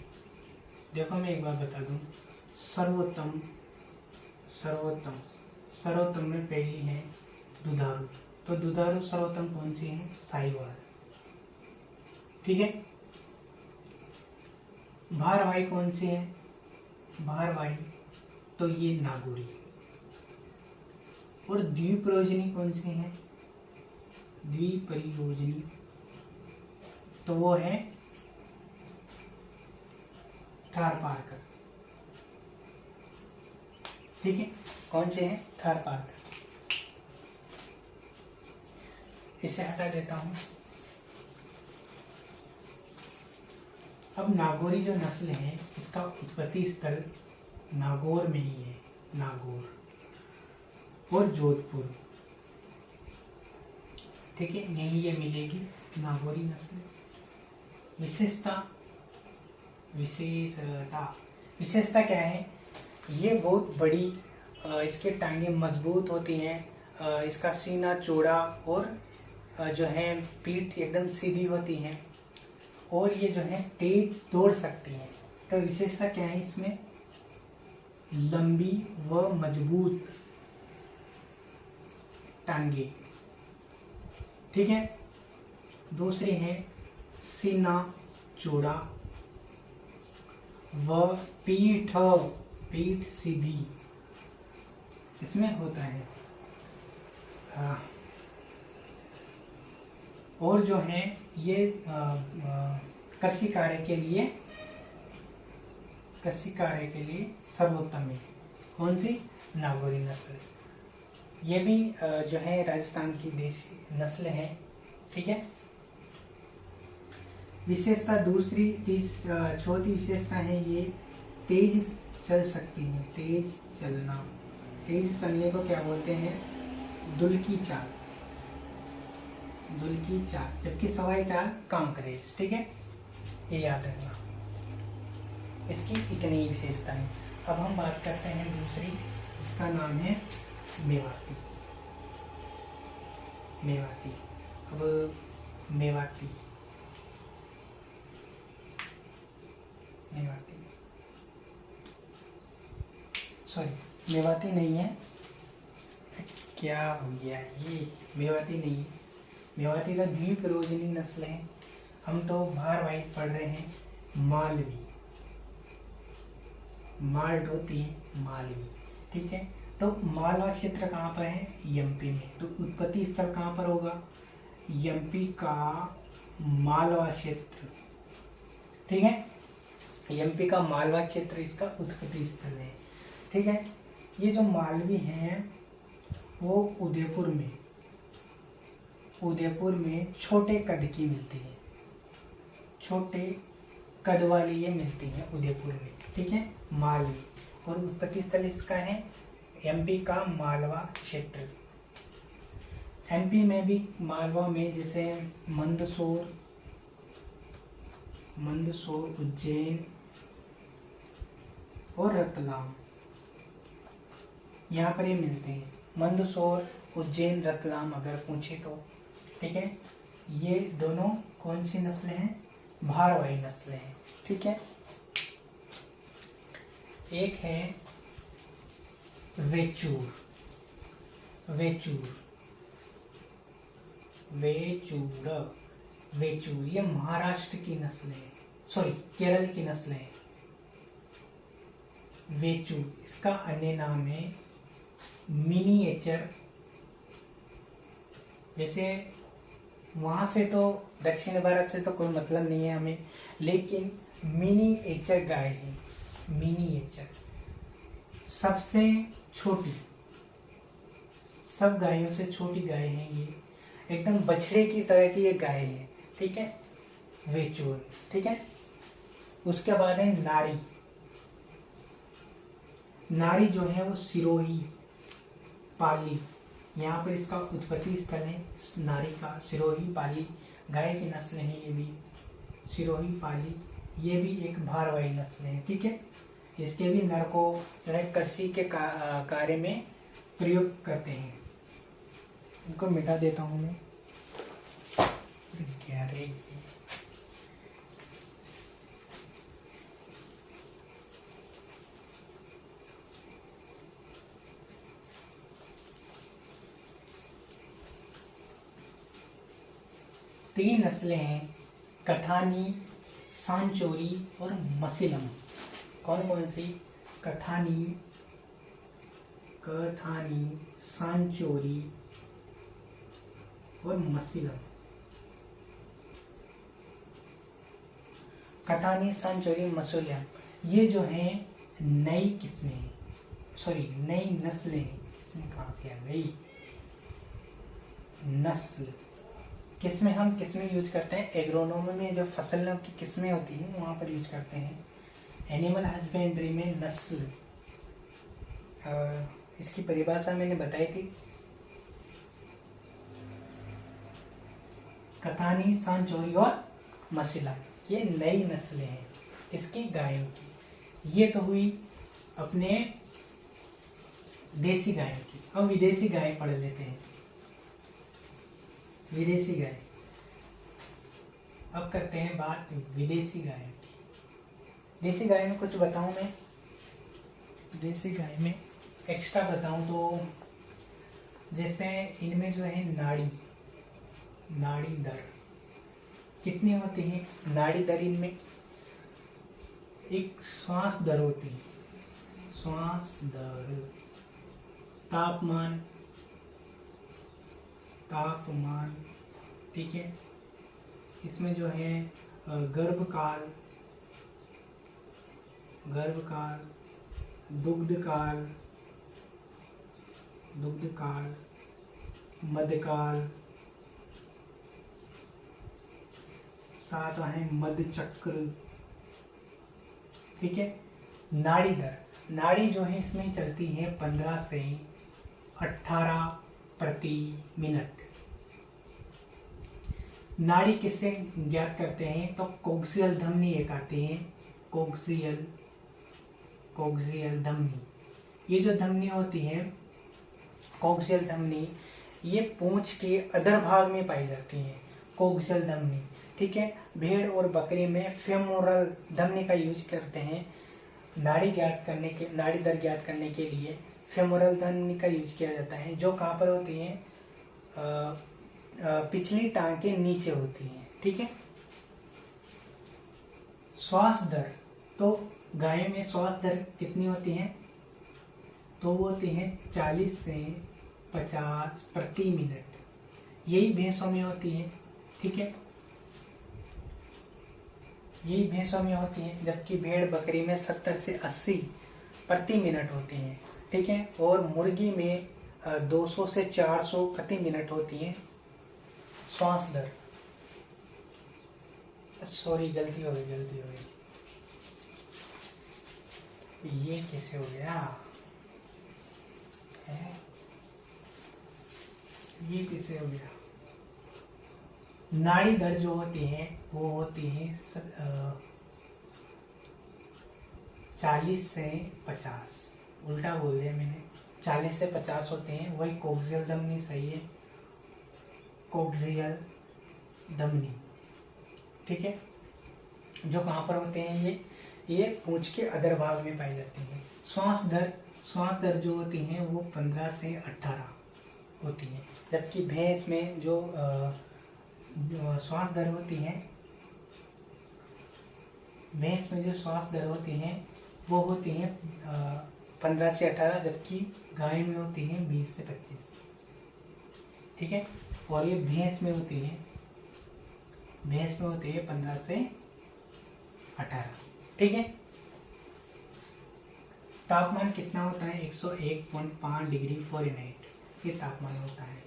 देखो मैं एक बात बता दूं, सर्वोत्तम में पहली है दुधारू। तो दुधारू सर्वोत्तम कौन सी है, साहिवाल। ठीक है, भारवाही कौन सी है, भारवाही तो ये नागौरी। और द्विप्रयोजनी कौन सी है, द्विप्रयोजनी तो वो है थारपारकर। ठीक है, कौन से हैं, थारपारकर। इसे हटा देता हूं। अब नागौरी जो नस्ल है इसका उत्पत्ति स्थल नागौर में ही है, नागौर और जोधपुर। ठीक है, यही ये मिलेगी नागौरी नस्ल। विशेषता क्या है, ये बहुत बड़ी, इसके टांगे मजबूत होती हैं, इसका सीना चौड़ा और जो है पीठ एकदम सीधी होती है, और ये जो है तेज दौड़ सकती हैं। तो विशेषता क्या है इसमें, लंबी व मजबूत टांगे। ठीक है, दूसरी है सीना चौड़ा व पीठ सीधी इसमें होता है। हाँ, और जो है ये कृषि कार्य के लिए सर्वोत्तम है। कौन सी, नागौरी नस्ल। ये भी जो है राजस्थान की देसी नस्ल है। ठीक है, विशेषता दूसरी चौथी विशेषता है ये तेज चल सकती है। तेज चलने को क्या बोलते हैं, दुल्की चाल, जबकि सवाई चाल कांकरेज। ठीक है, ये याद रखना, इसकी इतनी विशेषता है। अब हम बात करते हैं दूसरी, इसका नाम है मेवाती। अब मेवाती नहीं है, क्या हो गया ये, मेवाती नहीं है। मेवाती का द्विप्रयोजनी नस्ल है। हम तो भारवाही पढ़ रहे हैं, मालवी, माल्ट होती है मालवी। ठीक है, तो मालवा क्षेत्र कहाँ पर है, एमपी में। तो उत्पत्ति स्थल कहाँ पर होगा, एमपी का मालवा क्षेत्र। ठीक है, एमपी का मालवा क्षेत्र इसका उत्पत्ति स्थल है। ठीक है, ये जो मालवी हैं वो उदयपुर में छोटे कद की मिलती है। छोटे कद वाली ये मिलती हैं उदयपुर में, ठीक है, मालवी। और उत्पत्ति स्थल इसका है एमपी का मालवा क्षेत्र। एमपी में भी मालवा में जैसे मंदसौर, उज्जैन और रतलाम, यहाँ पर ये मिलते हैं। मंदसौर, उज्जैन, रतलाम अगर पूछे तो, ठीक है। ये दोनों कौन सी नस्लें हैं? भारवाही नस्लें हैं, ठीक है। एक है वेचूर, ये महाराष्ट्र की नस्लें हैं, सॉरी केरल की नस्लें हैं। वेचूर, इसका अन्य नाम है मिनिएचर। वैसे वहां से तो दक्षिण भारत से तो कोई मतलब नहीं है हमें, लेकिन मिनिएचर गाय है, मिनिएचर सबसे छोटी, सब गायों से छोटी गाय है ये, एकदम बछड़े की तरह की ये गाय है, ठीक है, वेचूर, ठीक है। उसके बाद है नारी। नारी जो है वो सिरोही पाली, यहाँ पर इसका उत्पत्ति स्थल है नारी का सिरोही पाली, गाय की नस्ल है ये भी, सिरोही पाली, ये भी एक भारवाही नस्ल है, ठीक है। इसके भी नर को जो है कृषि के कार्य में प्रयोग करते हैं। इनको मिटा देता हूं मैं। 3 नस्लें हैं, कथानी, सांचोरी और मसिलम। कौन कौन सी? कथानी, सांचोरी और मसिलम। कथानी, सांचोरी, मसिलम, ये जो है नई किस्में हैं, सॉरी नई नस्लें हैं। किस्में कहाँ से है? नई नस्ल। किस्में हम किस्में यूज करते हैं एग्रोनोमी में, जब फसल की किस्में होती है वहां पर यूज करते हैं। एनिमल हस्बेंड्री में नस्ल, इसकी परिभाषा मैंने बताई थी। कथानी, सांचोरी और मसिला, ये नई नस्लें हैं इसकी गायों की। ये तो हुई अपने देसी गायों की। अब विदेशी गाय पढ़ लेते हैं। विदेशी गाय, अब करते हैं बात विदेशी गायों की। देसी गाय में कुछ बताऊं मैं? देसी गाय में एक्स्ट्रा बताऊं तो जैसे इनमें जो है नाड़ी दर कितनी होती है? नाड़ी दर इनमें एक श्वास दर होती है, श्वास दर, तापमान, ठीक है। इसमें जो है गर्भकाल, दुग्धकाल, मध्यकाल, साथ है मध्यचक्र, ठीक है। नाड़ी दर, नाड़ी जो है इसमें चलती है 15 से 18 प्रति मिनट। नाड़ी किससे ज्ञात करते हैं? तो कोक्सियल धमनी एक आती है, कोक्सियल धमनी। ये जो धमनी होती है कोक्सियल धमनी, ये पूंछ के अधर भाग में पाई जाती है, कोक्सियल धमनी, ठीक है। भेड़ और बकरी में फेमोरल धमनी का यूज करते हैं नाड़ी दर ज्ञात करने के लिए। फेमोरल धमनी का यूज किया जाता है, जो कहाँ पर होती है? पिछली टांग के नीचे होती है, ठीक है। श्वास दर, तो गाय में श्वास दर कितनी होती है? तो वो होती है 40 से 50 प्रति मिनट। यही भैंसों में होती है, ठीक है, यही भैंसों में होती है। जबकि भेड़ बकरी में 70 से 80 प्रति मिनट होती है, ठीक है। और मुर्गी में 200 से 400 प्रति मिनट होती है श्वास दर। सॉरी, गलती हो गई। ये कैसे हो गया है? ये कैसे हो गया? नाड़ी दर जो होती है वो होती है 40 से 50। उल्टा बोल दिया मैंने, 40 से 50 होते हैं, वही कोक्सियल धमनी सही है, कोक्सियल धमनी। ठीक है, जो कहाँ पर होते हैं ये पूंछ के अग्र भाग में पाई जाती है। श्वास दर जो होती है वो 15 से 18 होती है, जबकि भैंस में जो श्वास दर होती है, भैंस में जो श्वास दर होती है वो होती है 15 से 18, जबकि गाय में होती है 20 से 25। ठीक है, और ये भैंस में होती है 15 से 18। ठीक है, तापमान कितना होता है? 101.5 डिग्री फ़ारेनहाइट ये तापमान होता है।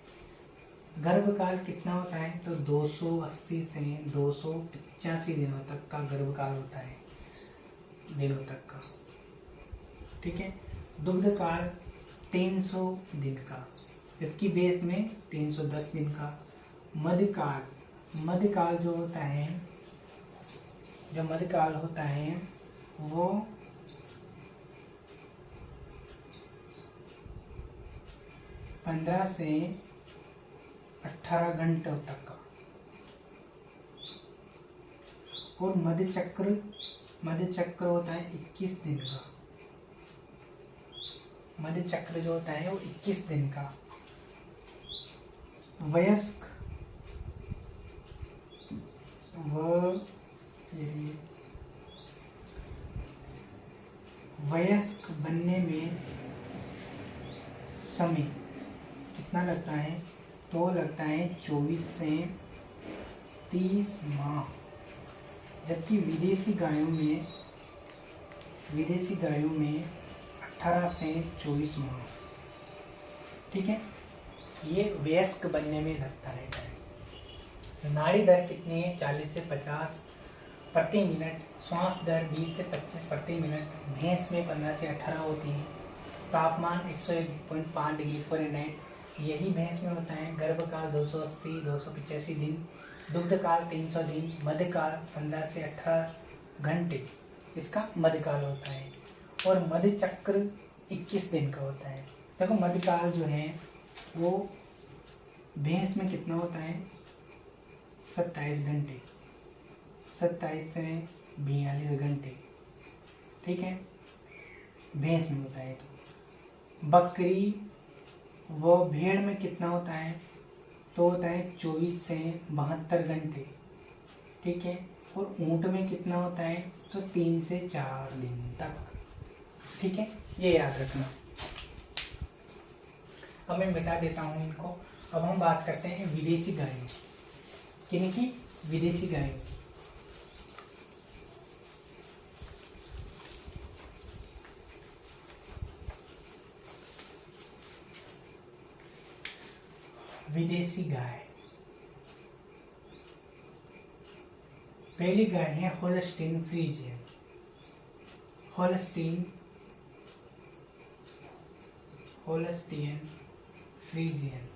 गर्भकाल कितना होता है? तो 280 से 285 दिनों तक का गर्भकाल होता है, दिनों तक का। ठीक है, दुग्ध काल 300 दिन का, जबकि भैंस में 310 दिन का। मध्यकाल जो होता है वो 15 से 18 घंटों तक का। और मध्य चक्र होता है 21 दिन का। मध्य चक्र जो होता है वो 21 दिन का। वयस्क बनने में समय कितना लगता है? तो लगता है 24 से 30 माह, जबकि विदेशी गायों में 18 से 24 माह। ठीक है, ये वयस्क बनने में लगता है टाइम। नाड़ी दर कितनी है? 40 से 50 प्रति मिनट। श्वास दर 20 से 25 प्रति मिनट। भैंस में 15 से 18 होती है। तापमान 101.5 डिग्री फ़ारेनहाइट यही भैंस में होता है। गर्भकाल 280-285 दिन। दुग्धकाल 300 दिन। मध्यकाल 15 से 18 घंटे इसका मध्यकाल होता है। और मध्य चक्र 21 दिन का होता है। देखो मध्यकाल जो है वो भैंस में कितना होता है? 27 घंटे, 27 से 42 घंटे। ठीक है, भैंस में होता है। तो बकरी व भेड़ में कितना होता है? तो होता है 24 से 72 घंटे। ठीक है, और ऊंट में कितना होता है? तो 3 से 4 दिन तक। ठीक है, ये याद रखना। अब मैं मिटा देता हूँ इनको। अब हम बात करते हैं विदेशी गायों की। किनकी? विदेशी गायों की। विदेशी गाय, पहली गाय है Holstein Friesian. Holstein Friesian.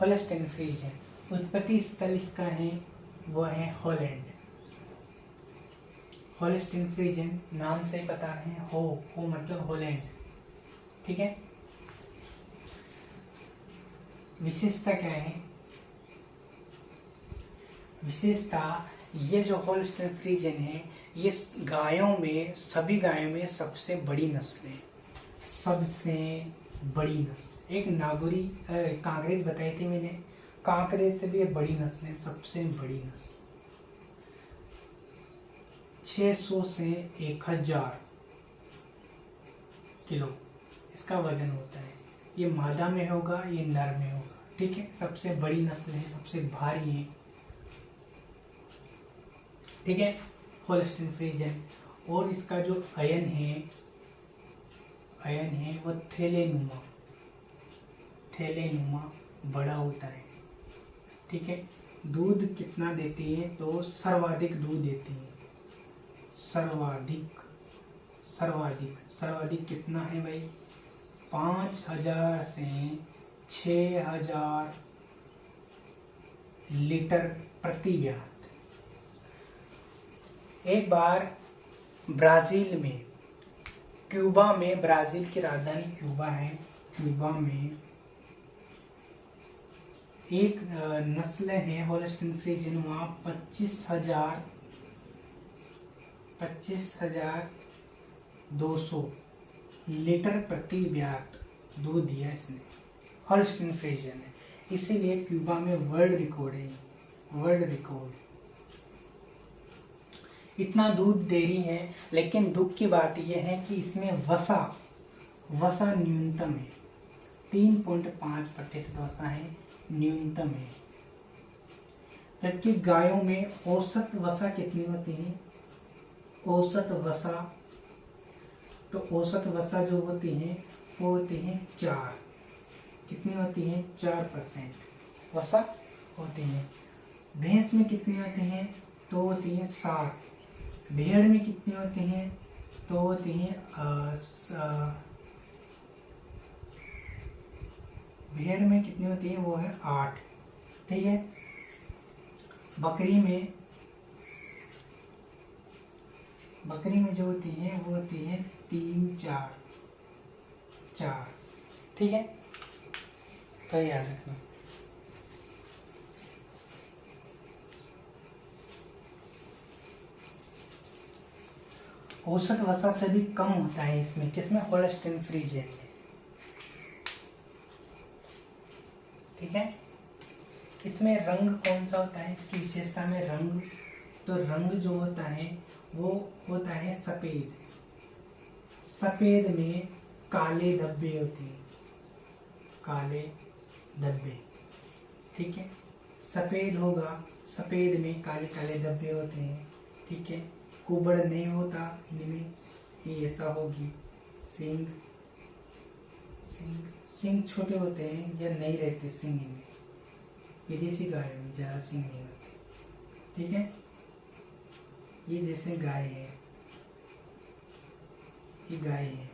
Holstein Friesian. उत्पत्ति स्थल इसका है वो है हॉलैंड। होल्स्टीन फ्रीजियन नाम से पता है, हो मतलब हॉलैंड। ठीक है, विशेषता क्या है? विशेषता ये जो होल्स्टीन फ्रीजियन है ये गायों में, सभी गायों में सबसे बड़ी नस्ल है। सबसे बड़ी नस्ल। एक नागौरी कांकरेज बताई थी मैंने, कांकरेज से भी ये बड़ी नस्ल है, सबसे बड़ी नस्ल। 600 से 1000 किलो इसका वजन होता है। ये मादा में होगा, ये नर में होगा। ठीक है, सबसे बड़ी नस्ल है, सबसे भारी है। ठीक है, होल्स्टीन फ्रीजियन। और इसका जो अयन है वो थैलेनुमा बड़ा होता है। ठीक है। दूध कितना देती है, तो सर्वाधिक दूध देती है। सर्वाधिक सर्वाधिक सर्वाधिक कितना है भाई, 5000 से 6000 लीटर प्रति व्यात। एक बार ब्राजील में, क्यूबा में, ब्राजील की राजधानी क्यूबा है, क्यूबा में एक नस्ल है होल्स्टीन फ्रीजियन, वहाँ 25,200 लीटर प्रति व्यात दूध दिया इसने, होल्स्टीन फ्रीजियन है। इसीलिए क्यूबा में वर्ल्ड रिकॉर्ड है, वर्ल्ड रिकॉर्ड। इतना दूध दे रही है, लेकिन दुख की बात यह है कि इसमें वसा न्यूनतम है, 3.5% वसा है, न्यूनतम है। जबकि गायों में औसत वसा कितनी होती है, औसत वसा, तो औसत वसा जो होती है वो होती है 4, कितनी होती है, 4% वसा होती है। भैंस में कितनी होती है, तो होती है 7। भेड़ में कितनी होती है, तो होती है भेड़ में कितनी होती है, वो है 8, ठीक है। बकरी में जो होती है वो होती है 3, 4, ठीक है। तो याद रखना। औसत वसा से भी कम होता है इसमें, किसमें, होल्स्टीन फ्रीजियन में, ठीक है। इसमें रंग कौन सा होता है, इसकी विशेषता में रंग, तो रंग जो होता है वो होता है सफेद। सफेद में काले धब्बे होते हैं, काले धब्बे, ठीक है। सफेद होगा, सफेद में काले काले धब्बे होते हैं, ठीक है। कुबड़ नहीं होता इनमें, ये ऐसा होगी। सींग छोटे होते हैं या नहीं रहते सींग इनमें, विदेशी गायों में ज्यादा सींग नहीं होते, ठीक है। ये जैसे गाय है, ये गाय है,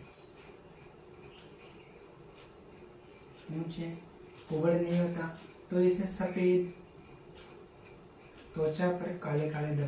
ऊंचे, कुबड़ नहीं होता, तो इसे सफेद, त्वचा पर काले काले धब्बे